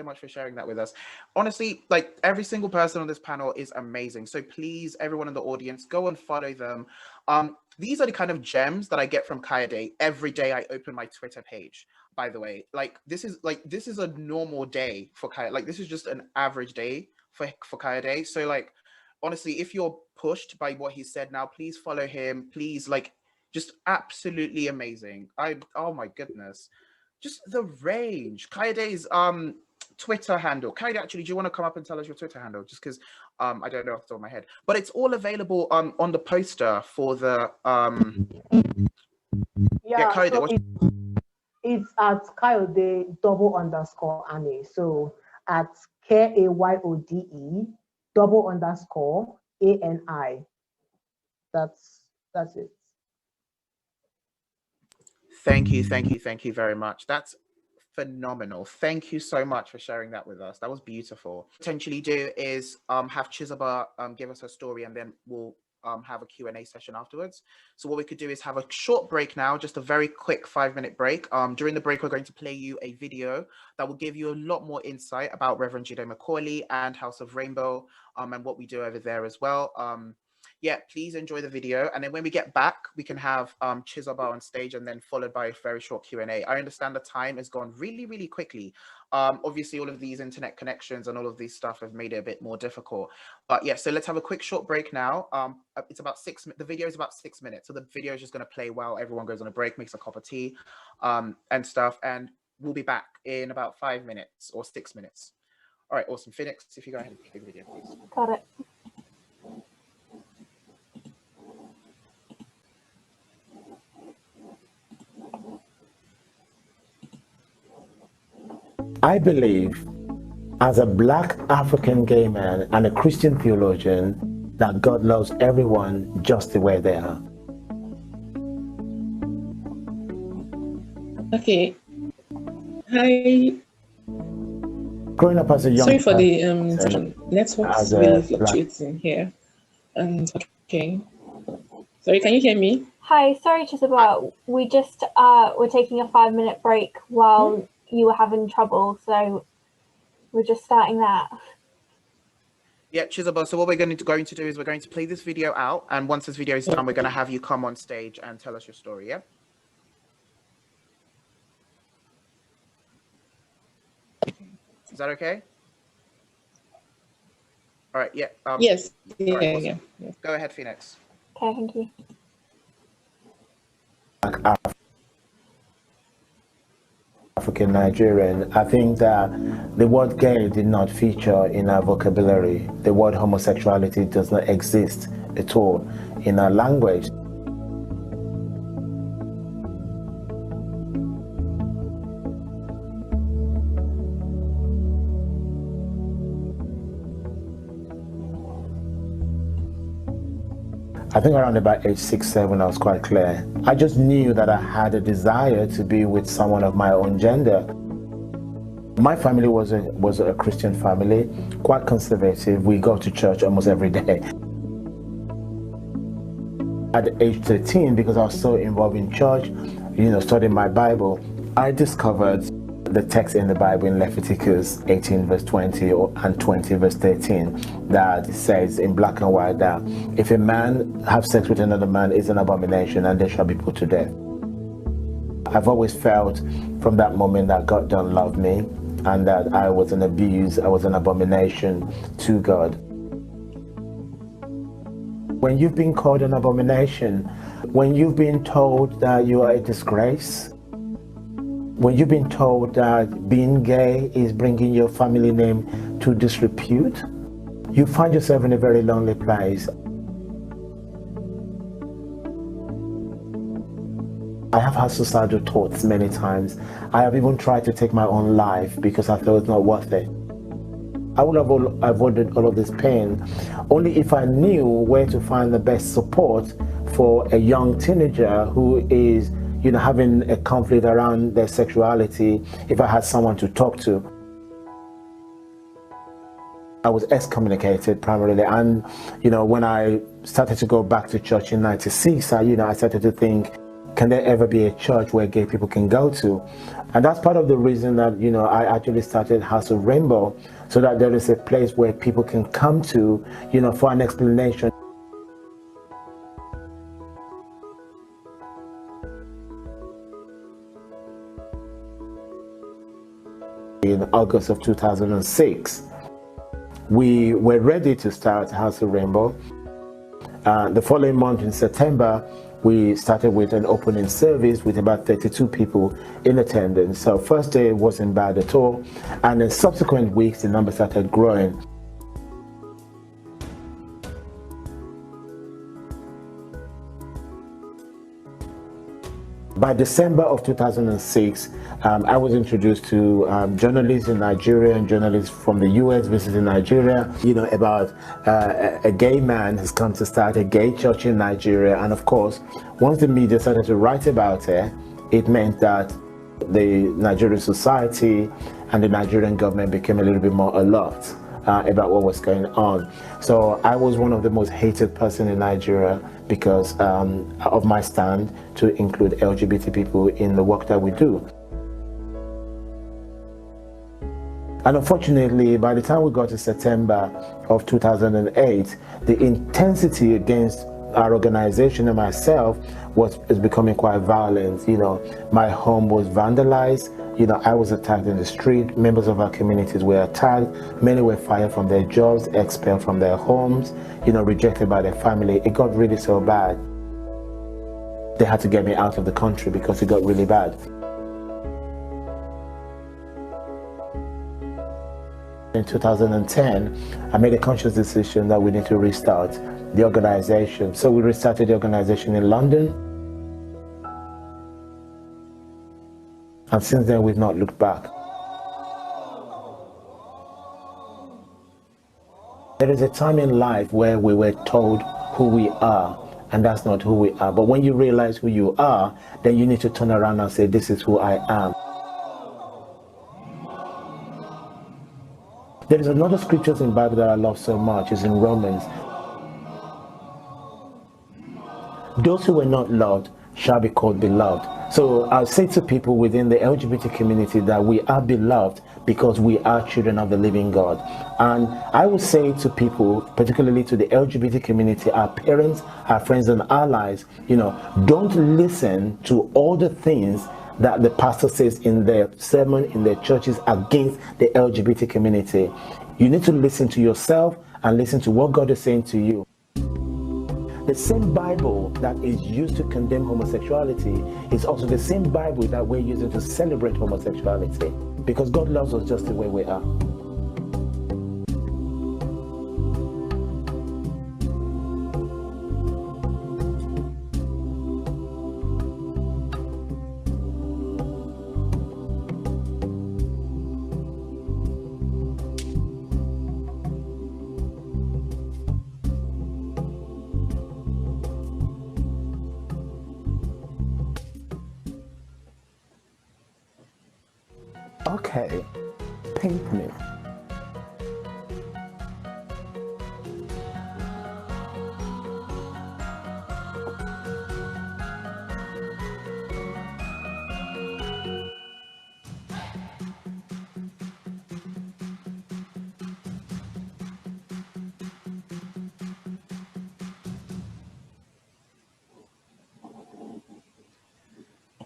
much for sharing that with us. Honestly, like, every single person on this panel is amazing. So please, everyone in the audience, go and follow them. These are the kind of gems that I get from Kayode every day I open my Twitter page. By the way, this is a normal day for Kayode. Like, this is just an average day for Kayode. So, like, honestly, if you're pushed by what he said now, please follow him. Please, like, just absolutely amazing. Oh my goodness, just the range. Kayode's Twitter handle. Kayode, actually, do you want to come up and tell us your Twitter handle? Just because I don't know off the top of my head, but it's all available on the poster for the Kayode, so it's at Kayode _Ani. So at KAYODE _ANI. That's it. Thank you very much. That's phenomenal. Thank you so much for sharing that with us. That was beautiful. Potentially do is have Chizoba give us her story, and then we'll have a Q&A session afterwards. So what we could do is have a short break now, just a very quick 5-minute break. During the break, we're going to play you a video that will give you a lot more insight about Reverend Chizoba Okosa and House of Rainbow, and what we do over there as well. Yeah, please enjoy the video, and then when we get back, we can have Chizoba on stage, and then followed by a very short Q&A. I understand the time has gone really quickly. Obviously, all of these internet connections and all of these stuff have made it a bit more difficult. But yeah, so let's have a quick short break now. It's about the video is about 6 minutes, so the video is just going to play while everyone goes on a break, makes a cup of tea, and stuff, and we'll be back in about 5 minutes or 6 minutes. All right, awesome. Phoenix, if you go ahead and play the video, please. Got it. I believe, as a Black African gay man and a Christian theologian, that God loves everyone just the way they are. Okay. Hi. Growing up as a young Sorry for the person, network's really fluctuating here. Okay. Sorry, can you hear me? Hi, sorry Chizoba, we just were taking a 5-minute break while you were having trouble, so we're just starting that. Yeah, Chizoba, so what we're going to do is we're going to play this video out, and once this video is done, we're going to have you come on stage and tell us your story, yeah? Is that okay? All right, yeah. Yes. Yeah, right, awesome. Yeah. Go ahead, Phoenix. Okay, thank you. African Nigerian, I think that the word gay did not feature in our vocabulary. The word homosexuality does not exist at all in our language. I think around about age 6, 7, I was quite clear. I just knew that I had a desire to be with someone of my own gender. My family was a Christian family, quite conservative. We go to church almost every day. At age 13, because I was so involved in church, studying my Bible, I discovered the text in the Bible in Leviticus 18 verse 20 and 20 verse 13 that says in black and white that if a man have sex with another man is an abomination and they shall be put to death. I've always felt from that moment that God don't love me and that I was an abuse, I was an abomination to God. When you've been called an abomination, when you've been told that you are a disgrace, when you've been told that being gay is bringing your family name to disrepute, you find yourself in a very lonely place. I have had suicidal thoughts many times. I have even tried to take my own life because I felt it's not worth it. I would have avoided all of this pain only if I knew where to find the best support for a young teenager who is having a conflict around their sexuality, if I had someone to talk to. I was excommunicated primarily, and when I started to go back to church in '96, I started to think, can there ever be a church where gay people can go to? And that's part of the reason that I actually started House of Rainbow, so that there is a place where people can come to for an explanation. In August of 2006, we were ready to start House of Rainbow. The following month in September, we started with an opening service with about 32 people in attendance. So first day wasn't bad at all, and in subsequent weeks the number started growing. By December of 2006, I was introduced to journalists in Nigeria and journalists from the US visiting Nigeria, about a gay man has come to start a gay church in Nigeria. And of course, once the media started to write about it, it meant that the Nigerian society and the Nigerian government became a little bit more alert about what was going on. So I was one of the most hated person in Nigeria because of my stand to include LGBT people in the work that we do. And unfortunately, by the time we got to September of 2008, the intensity against our organization and myself is becoming quite violent. My home was vandalized. I was attacked in the street. Members of our communities were attacked. Many were fired from their jobs, expelled from their homes, rejected by their family. It got really so bad. They had to get me out of the country because it got really bad. In 2010, I made a conscious decision that we need to restart the organization. So we restarted the organization in London. And since then, we've not looked back. There is a time in life where we were told who we are, and that's not who we are. But when you realize who you are, then you need to turn around and say, this is who I am. There is another scriptures in the Bible that I love so much. It's in Romans. Those who were not loved shall be called beloved. So I'll say to people within the LGBT community that we are beloved because we are children of the living God. And I will say to people, particularly to the LGBT community, our parents, our friends and allies, don't listen to all the things that the pastor says in their sermon, in their churches against the LGBT community. You need to listen to yourself and listen to what God is saying to you. The same Bible that is used to condemn homosexuality is also the same Bible that we're using to celebrate homosexuality, because God loves us just the way we are. Okay, paint me.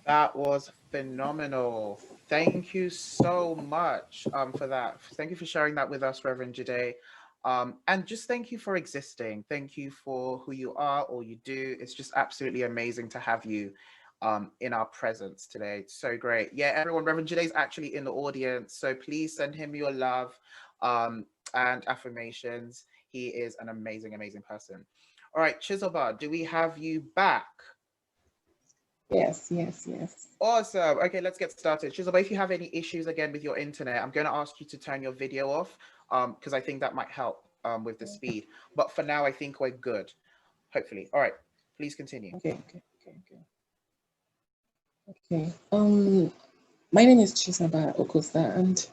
That was phenomenal. Thank you so much for that. Thank you for sharing that with us, Reverend Jide. And just thank you for existing. Thank you for who you are, all you do. It's just absolutely amazing to have you in our presence today. It's so great. Yeah, everyone, Reverend Jide is actually in the audience, so please send him your love and affirmations. He is an amazing, amazing person. All right, Chizoba, do we have you back? Yes, yes, yes. Awesome. Okay, let's get started. Chizoba, if you have any issues again with your internet, I'm going to ask you to turn your video off because I think that might help with the speed. But for now, I think we're good, hopefully. All right, please continue. Okay. My name is Chizoba Okosa, and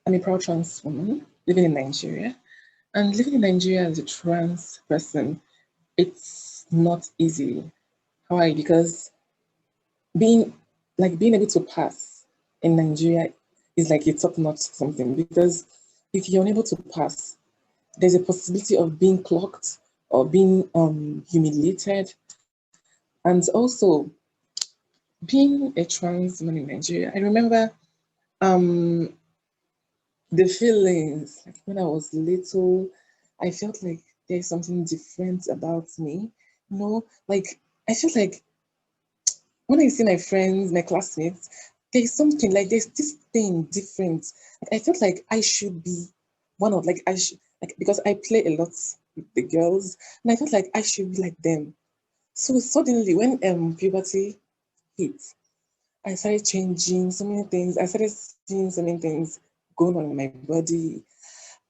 I'm a proud trans woman living in Nigeria. And living in Nigeria as a trans person, it's not easy. Why? Because being able to pass in Nigeria is like a top-notch something, because if you're unable to pass, there's a possibility of being clocked or being humiliated. And also, being a trans woman in Nigeria, I remember the feelings, like when I was little, I felt like there's something different about me. I felt like when I see my friends, my classmates, there's something like there's this thing different. I felt like I should be one of because I play a lot with the girls, and I felt like I should be like them. So suddenly, when puberty hit, I started changing so many things. I started seeing so many things going on in my body.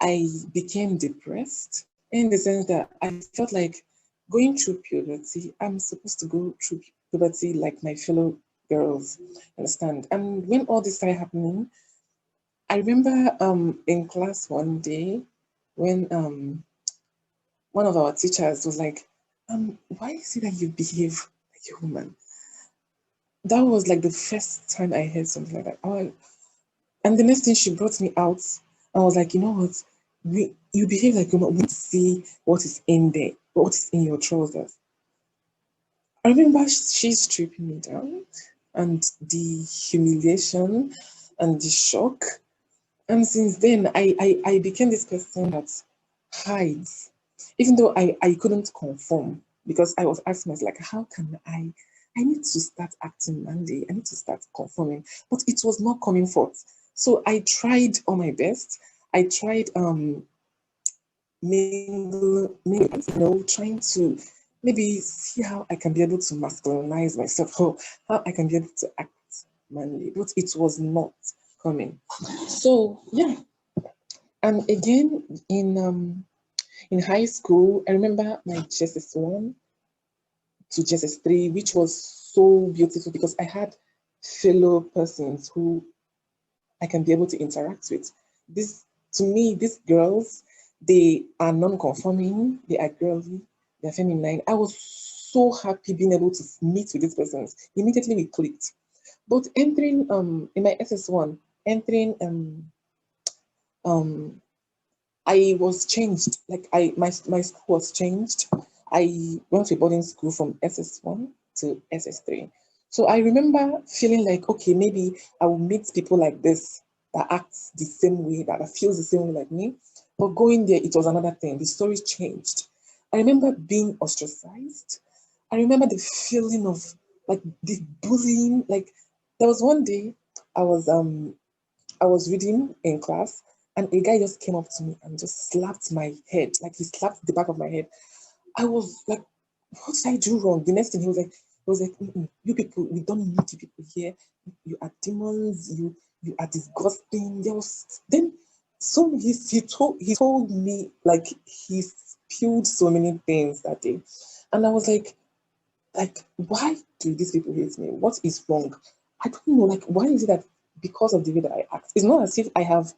I became depressed in the sense that I felt like going through puberty, I'm supposed to go through puberty like my fellow girls, understand? And when all this started happening, I remember in class one day when one of our teachers was like, why is it that you behave like a woman? That was like the first time I heard something like that. And the next thing, she brought me out. I was like, you know what? You behave like a woman. We see what is in there, what is in your trousers. I remember she stripping me down, and the humiliation and the shock. And since then, I became this person that hides, even though I couldn't conform, because I was asking myself, like, how can I need to start acting manly. I need to start conforming, but it was not coming forth. So I tried all my best. I tried trying to maybe see how I can be able to masculinize myself, or how I can be able to act manly, but it was not coming. So yeah, and again in In high school, I remember my JSS1 to JSS3, which was so beautiful because I had fellow persons who I can be able to interact with. This, to me, these girls, they are non-conforming, they are girly, they're feminine. I was so happy being able to meet with these persons. Immediately we clicked. But entering in my SS1, entering I was changed. Like my school was changed. I went to a boarding school from SS1 to SS3. So I remember feeling like, okay, maybe I will meet people like this that acts the same way, that feels the same way like me. But going there, it was another thing. The story changed. I remember being ostracized. I remember the feeling of like the bullying. Like there was one day I was reading in class and a guy just came up to me and just slapped my head. Like he slapped the back of my head. I was like, what did I do wrong? The next thing he was like, you people, we don't need you people here. You are demons. You are disgusting. Then he told me like he spilled so many things that day, and I was like why do these people hate me? What is wrong? I don't know. Like why is it that because of the way that I act? It's not as if I have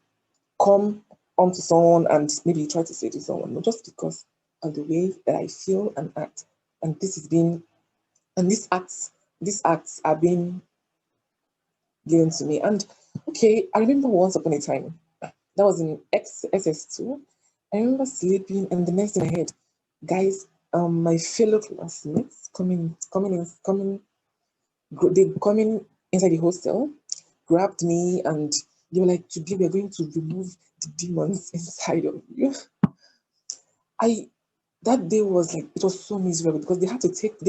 come onto someone and maybe try to say to someone, no, just because of the way that I feel and act. And these acts are being given to me. And okay, I remember once upon a time, that was in SS2. I remember sleeping and the next thing I heard, guys, my fellow classmates coming inside the hostel, grabbed me and they were like, today we're going to remove the demons inside of you. That day was like, it was so miserable because they had to take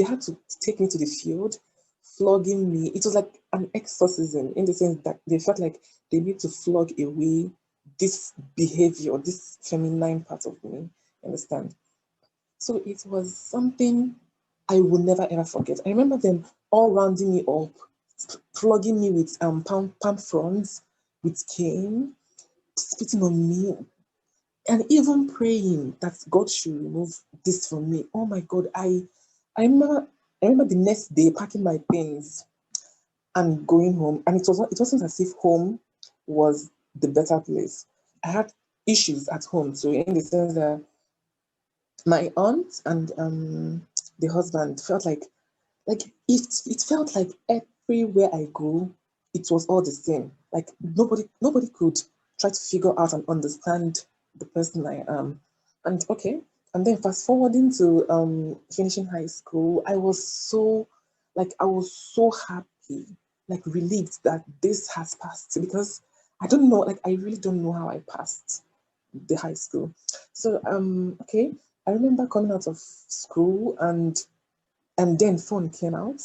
me to the field, flogging me. It was like an exorcism in the sense that they felt like they need to flog away this behavior, this feminine part of me. Understand? So it was something I will never ever forget. I remember them all rounding me up, flogging me with palm fronds, with cane, spitting on me, and even praying that God should remove this from me. Oh my God, I remember the next day packing my things and going home, and it wasn't as if home was the better place. I had issues at home, so in the sense that my aunt and the husband felt like it felt like everywhere I go, it was all the same. Like nobody could try to figure out and understand the person I am. And okay, and then fast forwarding to finishing high school, I was so happy, like relieved that this has passed because I don't know, like I really don't know how I passed the high school. So okay, I remember coming out of school and then phone came out.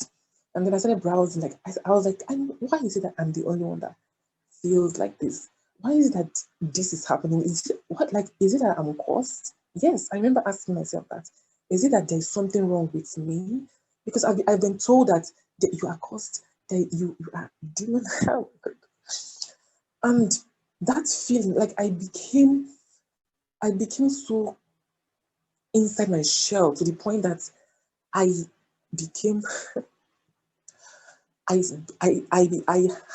And then I started browsing. Like I was like, why is it that I'm the only one that feels like this? Why is it that this is happening? Is it that I'm cursed? Yes, I remember asking myself that. Is it that there's something wrong with me? Because I've been told that you are cursed, that you are demon hell. And that feeling, like I became so inside my shell to the point that I became I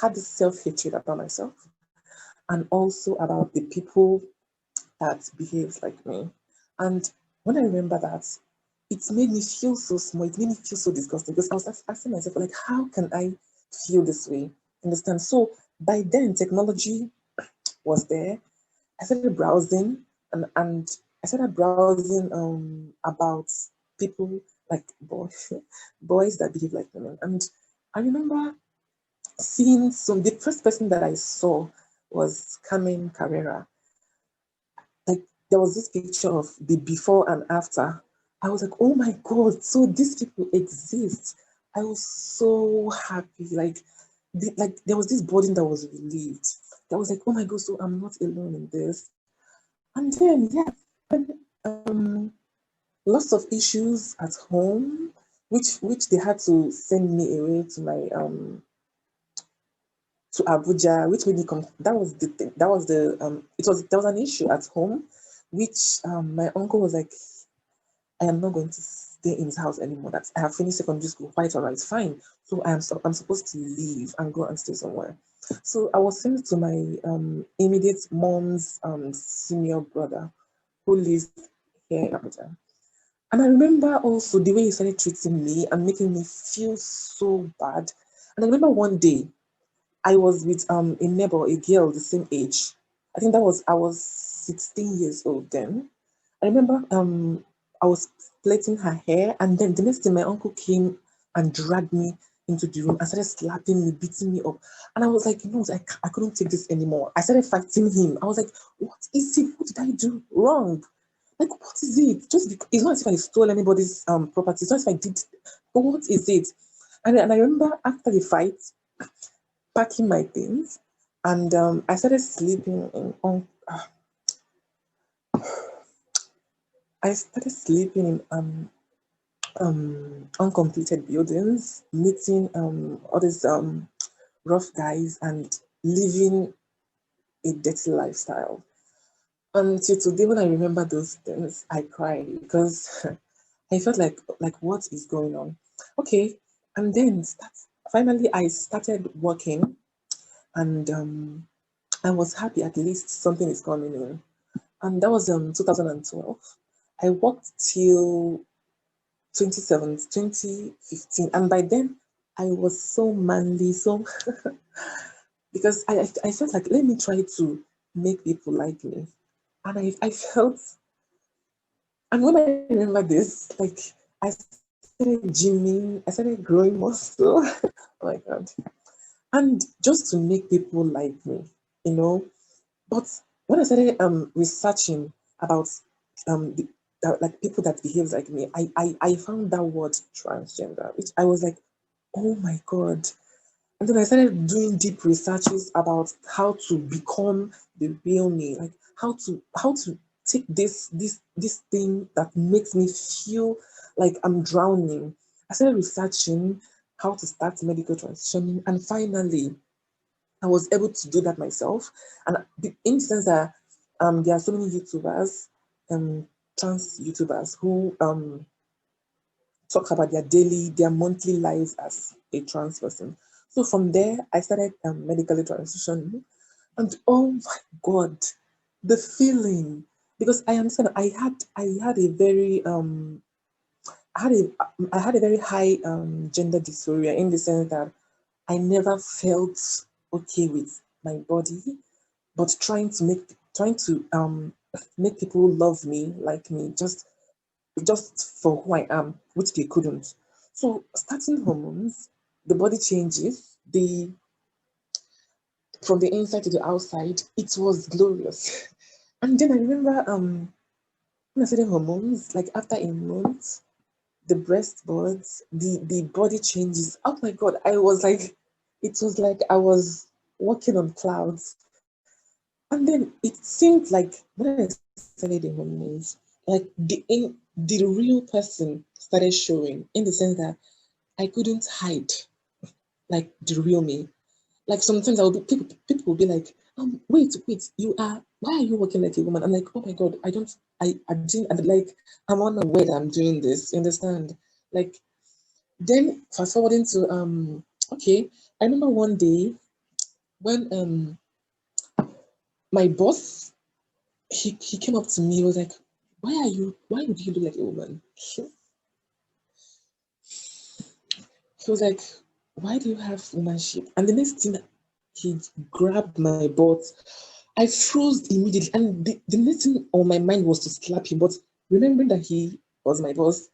had this self-hatred about myself and also about the people that behaves like me. And when I remember that, it made me feel so small, it made me feel so disgusting because I was asking myself, like, how can I feel this way? Understand? So by then technology was there. I started browsing and I started browsing about people like boys that behave like women. And I remember seeing the first person that I saw was Carmen Carrera. Like there was this picture of the before and after. I was like, oh my God, so these people exist. I was so happy. Like there was this burden that was relieved. That was like, oh my God, so I'm not alone in this. And then lots of issues at home, which they had to send me away to my to Abuja, which made me come. That was the thing. That was the there was an issue at home, which my uncle was like, I am not going to stay in his house anymore. That's I have finished secondary school. Quite all right, fine. So I'm supposed to leave and go and stay somewhere. So I was sent to my immediate mom's senior brother who lives here in Abuja. And I remember also the way he started treating me and making me feel so bad. And I remember one day I was with a neighbor, a girl the same age. I was 16 years old then. I remember I was plaiting her hair, and then the next day my uncle came and dragged me into the room and started slapping me, beating me up. And I was like, no, I couldn't take this anymore. I started fighting him. I was like, what is it? What did I do wrong? Like, what is it? Just because it's not as if I stole anybody's property. It's not as if I did. But what is it? And I remember after the fight, packing my things, and I started sleeping in uncompleted buildings, meeting all these rough guys and living a dirty lifestyle. Until today, when I remember those things, I cry because I felt like what is going on? Okay, and then finally I started working, and I was happy at least something is coming in. And that was 2012. I worked till 2015, and by then I was so manly, so because I felt like let me try to make people like me, and I felt, and when I remember this, like I started gymming, I started growing muscle. Oh my god, and just to make people like me, you know. But when I started researching about like people that behave like me, I found that word transgender, which I was like, oh my god. And then I started doing deep researches about how to become the real me, like how to take this thing that makes me feel like I'm drowning. I started researching how to start medical transitioning, and finally I was able to do that myself. And in the sense that there are so many YouTubers, trans YouTubers, who talk about their monthly lives as a trans person. So from there, I started medically transitioning, and oh my god, the feeling, because I understand I had a very I had a very high gender dysphoria, in the sense that I never felt okay with my body, but trying to make people love me, like me, just for who I am, which they couldn't. So starting hormones, the body changes, the from the inside to the outside, it was glorious. And then I remember when I started hormones, like after a month, the breast buds, the body changes. Oh my god, it was like I was walking on clouds. And then it seemed like when I started the hormones, like the real person started showing, in the sense that I couldn't hide like the real me. Like sometimes I would be people will be like, wait, why are you working like a woman? I'm like, oh my god, I didn't, and like I'm unaware that I'm doing this, you understand? Like, then fast forwarding to okay, I remember one day when my boss, he came up to me, he was like, why would you look like a woman? He was like, why do you have womanship? And the next thing, he grabbed my butt. I froze immediately. And the next thing on my mind was to slap him. But remembering that he was my boss,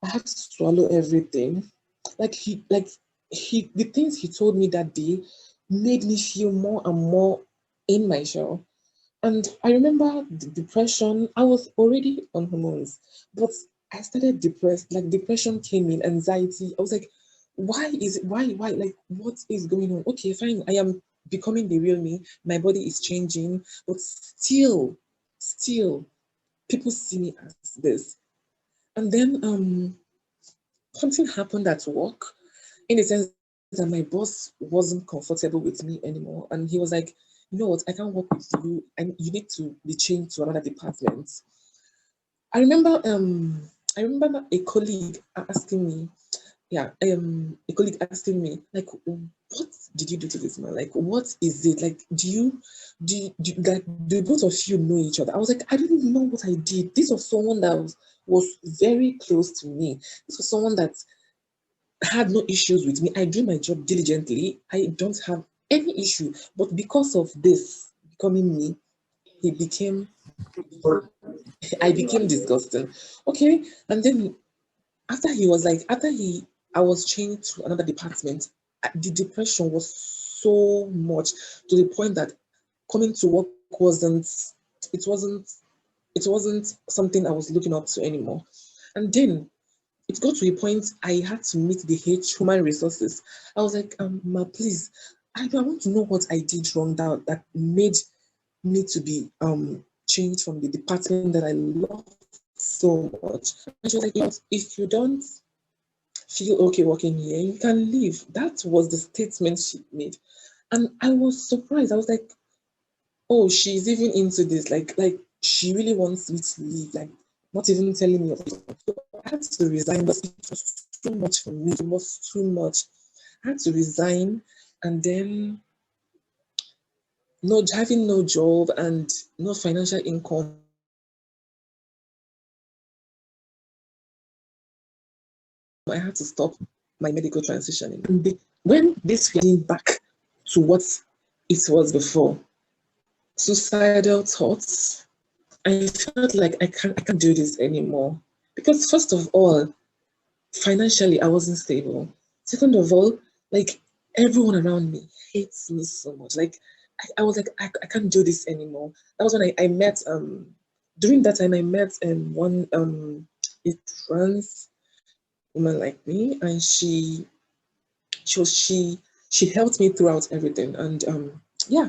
I had to swallow everything. The things he told me that day made me feel more and more in my shell. And I remember the depression. I was already on hormones, but I started depressed. Like depression came in, anxiety. I was like, why is it? Why? Like, what is going on? Okay, fine. I am becoming the real me. My body is changing, but still, people see me as this. And then something happened at work, in the sense that my boss wasn't comfortable with me anymore, and he was like, you know what, I can't work with you, and you need to be changed to another department. I remember a colleague asking me, a colleague asking me, like, what did you do to this man? Like, what is it? Like, do both of you know each other? I was like, I didn't know what I did. This was someone that was very close to me. This was someone that had no issues with me. I do my job diligently. I don't have any issue. But because of this becoming me, he became, I became disgusting. Okay. And then I was changed to another department, the depression was so much to the point that coming to work it wasn't, it wasn't something I was looking up to anymore. And then it got to a point I had to meet the human resources. I was like, ma, please, I want to know what I did wrong that made me to be changed from the department that I love so much. And she was like, if you don't feel okay working here, you can leave. That was the statement she made. And I was surprised. I was like, oh, she's even into this. Like she really wants me to leave. Like, not even telling me of it. So I had to resign, but it was too much for me. It was too much. I had to resign, and then having no job and no financial income. I had to stop my medical transitioning. And when this came back to what it was before, suicidal thoughts, I felt like I can't do this anymore. Because first of all, financially, I wasn't stable. Second of all, like, everyone around me hates me so much. Like, I was like, I can't do this anymore. That was when I met, during that time, I met one a trans woman like me, and she helped me throughout everything. And yeah,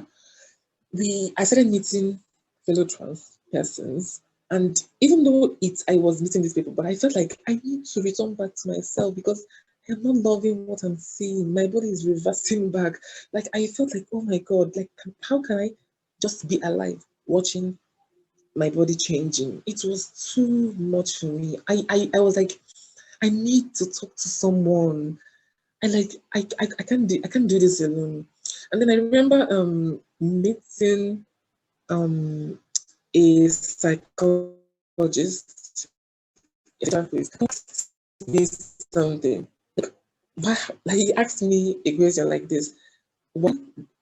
I started meeting fellow trans persons. And even though I was meeting these people, but I felt like I need to return back to myself because I'm not loving what I'm seeing. My body is reversing back. Like, I felt like, oh my God, like, how can I just be alive watching my body changing? It was too much for me. I was like, I need to talk to someone. And like, I can't do this alone. And then I remember meeting a psychologist, a therapist, asked me something. Like, he asked me a question like this: what,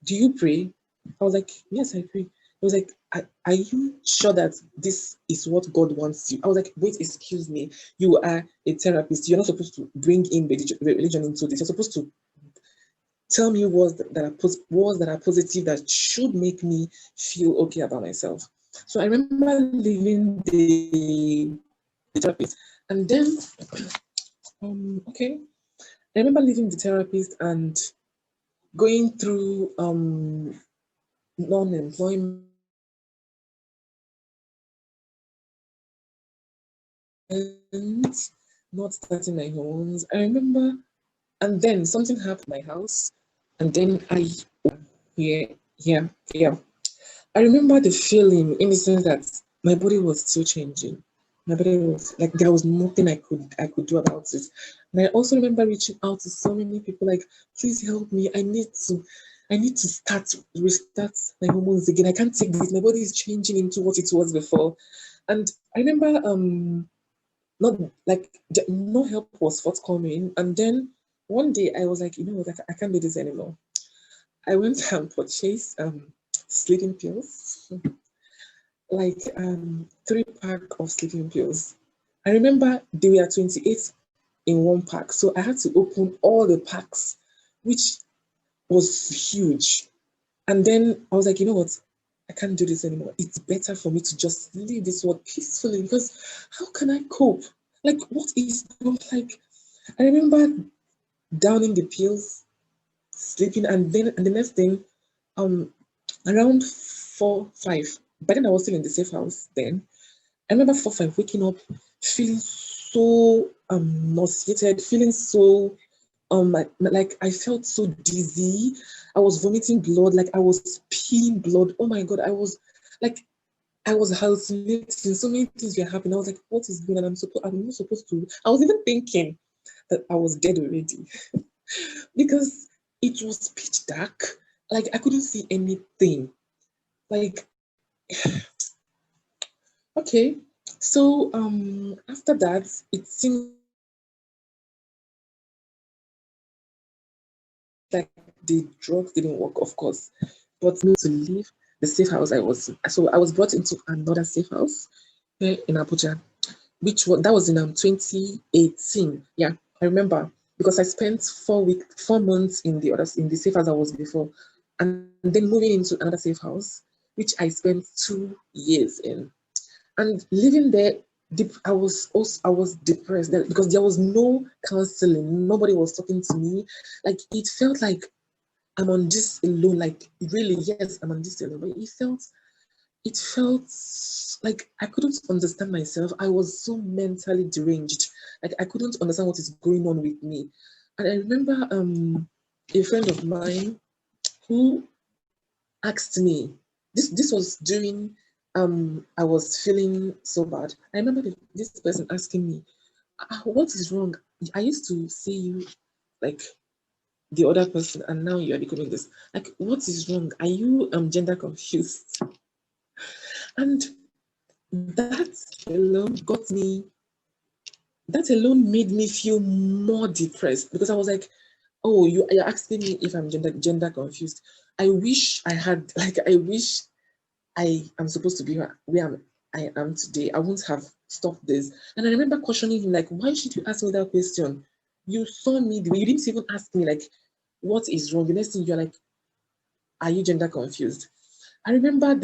do you pray? I was like, yes, I pray. He was like, are you sure that this is what God wants you? I was like, wait, excuse me. You are a therapist. You're not supposed to bring in religion into this. You're supposed to tell me words that are positive, that should make me feel okay about myself. So I remember leaving the therapist, and then okay, I remember leaving the therapist and going through non-employment, not starting my homes. I remember, and then something happened in my house, and then yeah. I remember the feeling, in the sense that my body was still changing. My body was like, there was nothing I could do about it. And I also remember reaching out to so many people, like, please help me. I need to restart my hormones again. I can't take this. My body is changing into what it was before. And I remember no help was forthcoming. And then one day I was like, you know what, I can't do this anymore. I went and purchased sleeping pills, like 3 pack of sleeping pills. I remember they were 28 in 1 pack, so I had to open all the packs, which was huge. And then I was like, you know what? I can't do this anymore. It's better for me to just leave this world peacefully, because how can I cope? Like, what is like? I remember downing the pills, sleeping, and the next thing, around 4-5. But then I was still in the safe house then. I remember 4-5 waking up, feeling so nauseated, feeling so like I felt so dizzy. I was vomiting blood, like I was peeing blood. Oh my God, I was hallucinating. So many things were happening. I was like, what is going on? I'm not supposed to. I was even thinking that I was dead already because it was pitch dark. Like I couldn't see anything. Like, okay. So after that, it seemed like the drugs didn't work, of course. But me to leave the safe house I was brought into another safe house here in Abuja, that was in 2018. Yeah, I remember because I spent 4 months in the safe house I was before, and then moving into another safe house, which I spent 2 years in. And living there, I was depressed because there was no counseling. Nobody was talking to me. Like it felt like I'm on this alone. Like really, yes, I'm on this alone. But it felt like I couldn't understand myself. I was so mentally deranged. Like I couldn't understand what is going on with me. And I remember a friend of mine who asked me, this was during I was feeling so bad. I remember this person asking me, what is wrong? I used to see you like the other person and now you are becoming this. Like, what is wrong? Are you gender confused? And that alone made me feel more depressed because I was like, oh, you're asking me if I'm gender confused. I wish I am supposed to be where I am today. I wouldn't have stopped this. And I remember questioning him, like, why should you ask me that question? You saw me the way you didn't even ask me, like, what is wrong? The next thing you're like, are you gender confused? I remember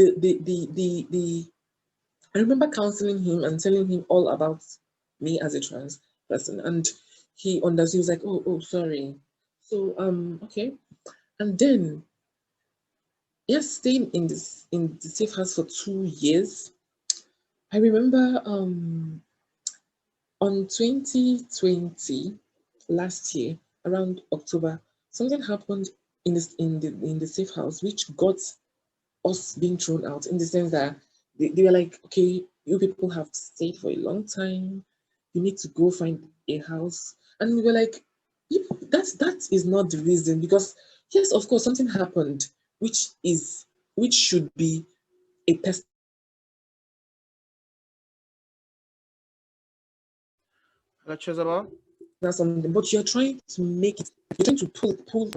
I remember counseling him and telling him all about me as a trans person, and he understood. He was like, "Oh, sorry." So, okay, and then yes, staying in the safe house for 2 years. I remember on 2020, last year, around October, something happened in the safe house which got us being thrown out in the sense that they were like, okay, you people have stayed for a long time. You need to go find a house. And we were like, that is not the reason because yes, of course, something happened, which should be a test. Hello, Chizoba. Something, but you're trying to make it, you're trying to pull.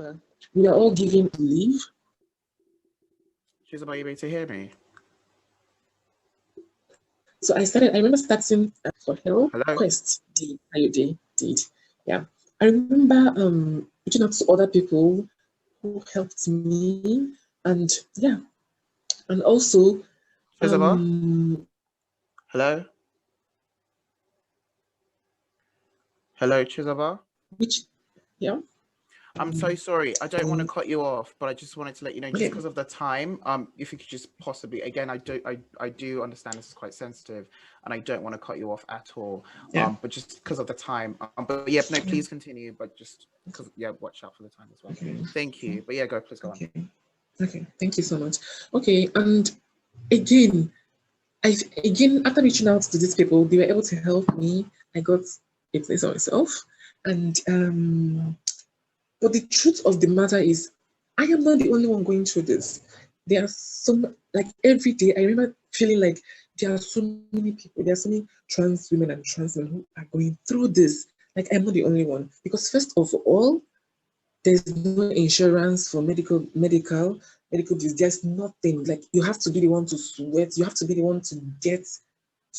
We are all given leave. Chizoba, you able to hear me? So I remember starting for help. Hello? Quest did. Yeah. I remember reaching out to other people who helped me. And yeah. And also Chizoba? Hello? Hello, Chizoba? Yeah. I'm so sorry. I don't want to cut you off, but I just wanted to let you know, just because of the time, if you could just possibly, again, I do understand this is quite sensitive, and I don't want to cut you off at all. Yeah. But just because of the time. But yeah, no, please continue. But just because, yeah, watch out for the time as well. Okay. Thank you. But yeah, please go on. Okay. Thank you so much. Okay, and again, after reaching out to these people, they were able to help me. I got a place on myself, and but the truth of the matter is, I am not the only one going through this. There are like every day, I remember feeling like there are so many people, there are so many trans women and trans men who are going through this. Like I'm not the only one. Because first of all, there's no insurance for medical bills. There's nothing. Like you have to be the one to sweat. You have to be the one to get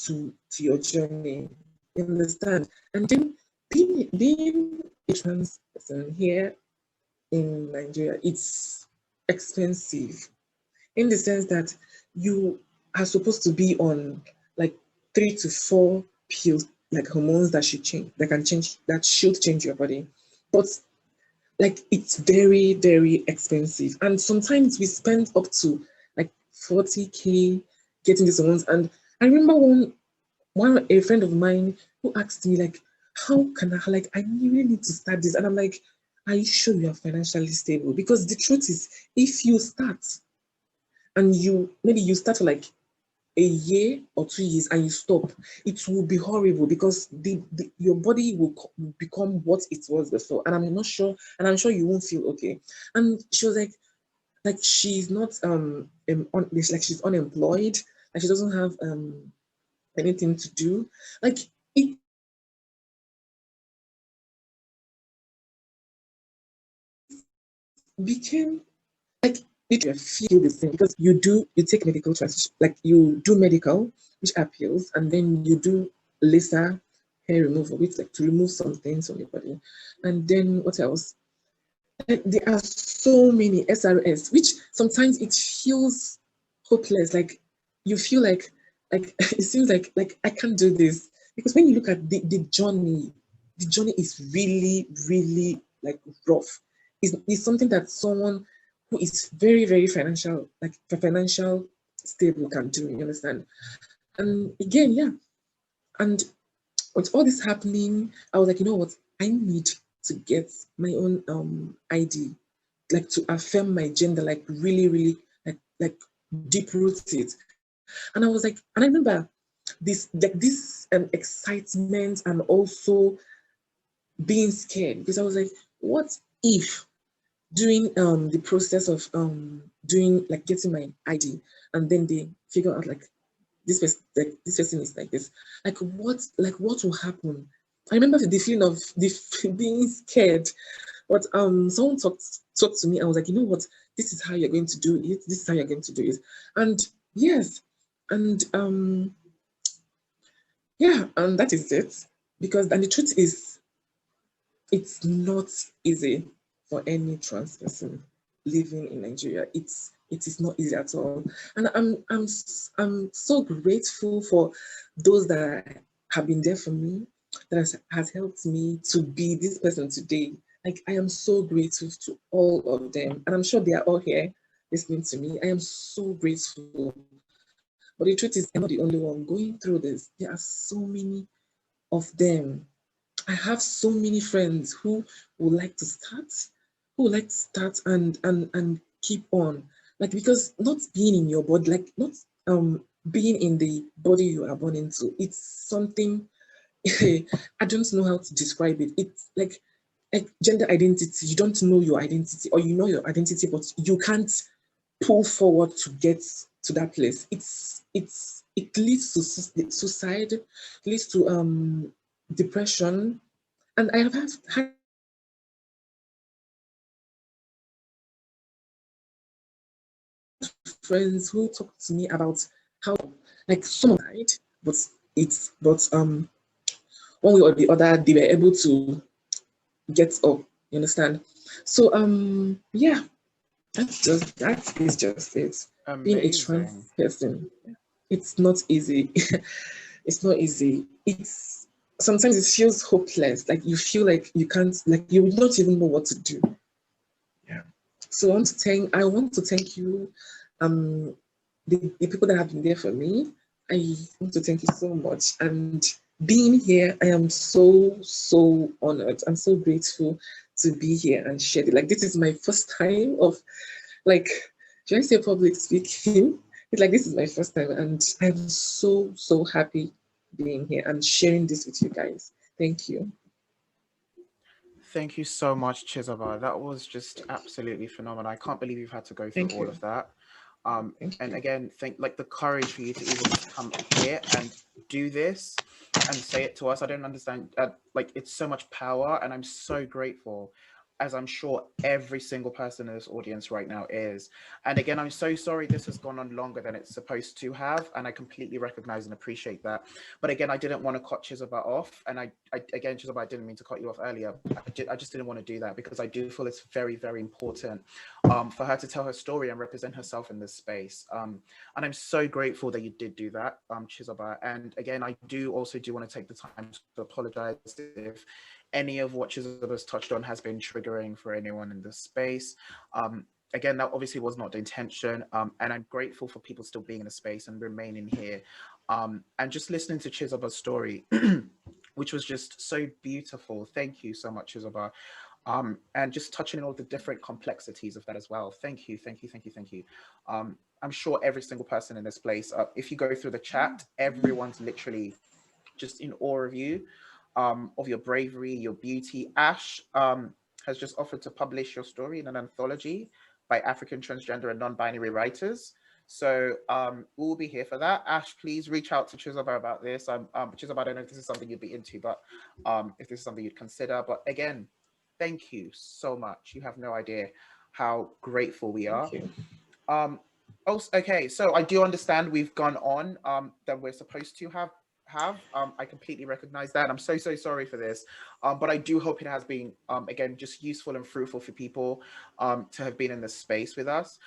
to your journey. You understand? And then being a trans person here in Nigeria, it's expensive in the sense that you are supposed to be on like 3 to 4 pills, like hormones that should change your body. But like it's very, very expensive. And sometimes we spend up to like 40K getting these hormones. And I remember a friend of mine who asked me like, how can I really need to start this? And I'm like, are you sure you are financially stable? Because the truth is, if you start and maybe you start for like a year or 2 years and you stop, it will be horrible because your body will become what it was before. And I'm not sure, and I'm sure you won't feel okay. And she was like she's not like she's unemployed, like she doesn't have anything to do. Like it became like literally I feel the same because you take medical transition, like you do medical, which appeals, and then you do laser hair removal, which like to remove some things from your body. And then what else? Like, there are so many SRS, which sometimes it feels hopeless. Like you feel like it seems like I can't do this. Because when you look at the journey is really, really like rough. It's something that someone who is very, very financial stable can do, you understand? And again, yeah. And with all this happening, I was like, you know what? I need to get my own ID, like to affirm my gender, like really, really like deep rooted. And I was like, and I remember this excitement and also being scared because I was like, what if during the process of doing like getting my ID and then they figure out like this person is like this, like what will happen? I remember the feeling of being scared, but someone talked to me. I was like, you know what, this is how you're going to do it, this is how you're going to do it. And yes, and yeah, and that is it. Because and the truth is, it's not easy for any trans person living in Nigeria. It is not easy at all. And I'm so grateful for those that have been there for me, that has helped me to be this person today. Like I am so grateful to all of them. And I'm sure they are all here listening to me. I am so grateful. But the truth is, I'm not the only one going through this. There are so many of them. I have so many friends who would like to start, and keep on. Like because not being in your body, like not being in the body you are born into, it's something I don't know how to describe it. It's like gender identity. You don't know your identity, or you know your identity, but you can't pull forward to get to that place. It leads to suicide, leads to depression. And I have had friends who talk to me about how like someone died, but one way or the other they were able to get up. You understand? So yeah, that is just it. Being a trans Amazing. person, it's not easy. It's not easy. It's sometimes it feels hopeless. Like you feel like you can't, like you don't even know what to do. Yeah. So I want to thank you, the people that have been there for me. I want to thank you so much. And being here, I am so honored. I'm so grateful to be here and share it. Like this is my first time of like, should I say public speaking? It's like this is my first time, and I'm so happy being here and sharing this with you guys. Thank you. Thank you so much, Chizoba. That was just absolutely phenomenal. I can't believe you've had to go through Thank all you. of that. Thank And you. again, think like the courage for you to even just come here and do this and say it to us. I don't understand. Like it's so much power, and I'm so grateful, as I'm sure every single person in this audience right now is. And again, I'm so sorry this has gone on longer than it's supposed to have, and I completely recognize and appreciate that. But again, I didn't want to cut Chizoba off, and again, Chizoba, I didn't mean to cut you off earlier. I just didn't want to do that because I do feel it's very, very important for her to tell her story and represent herself in this space. And I'm so grateful that you did do that, Chizoba. And again, I do also want to take the time to apologize if any of what Chizoba's touched on has been triggering for anyone in this space. Again, that obviously was not the intention. And I'm grateful for people still being in the space and remaining here. And just listening to Chizoba's story, which was just so beautiful. Thank you so much, Chizoba. and just touching on all the different complexities of that as well. Thank you, thank you, thank you, thank you. I'm sure every single person in this place, if you go through the chat, everyone's literally just in awe of your bravery, your beauty. Ash has just offered to publish your story in an anthology by African transgender and non-binary writers. So we'll be here for that. Ash, please reach out to Chizoba about this. Chizoba, I don't know if this is something you'd be into, but if this is something you'd consider. But again, thank you so much. You have no idea how grateful we are. Also, okay, so I do understand we've gone on than we're supposed to have. I completely recognize that. I'm so sorry for this, but I do hope it has been again just useful and fruitful for people to have been in this space with us.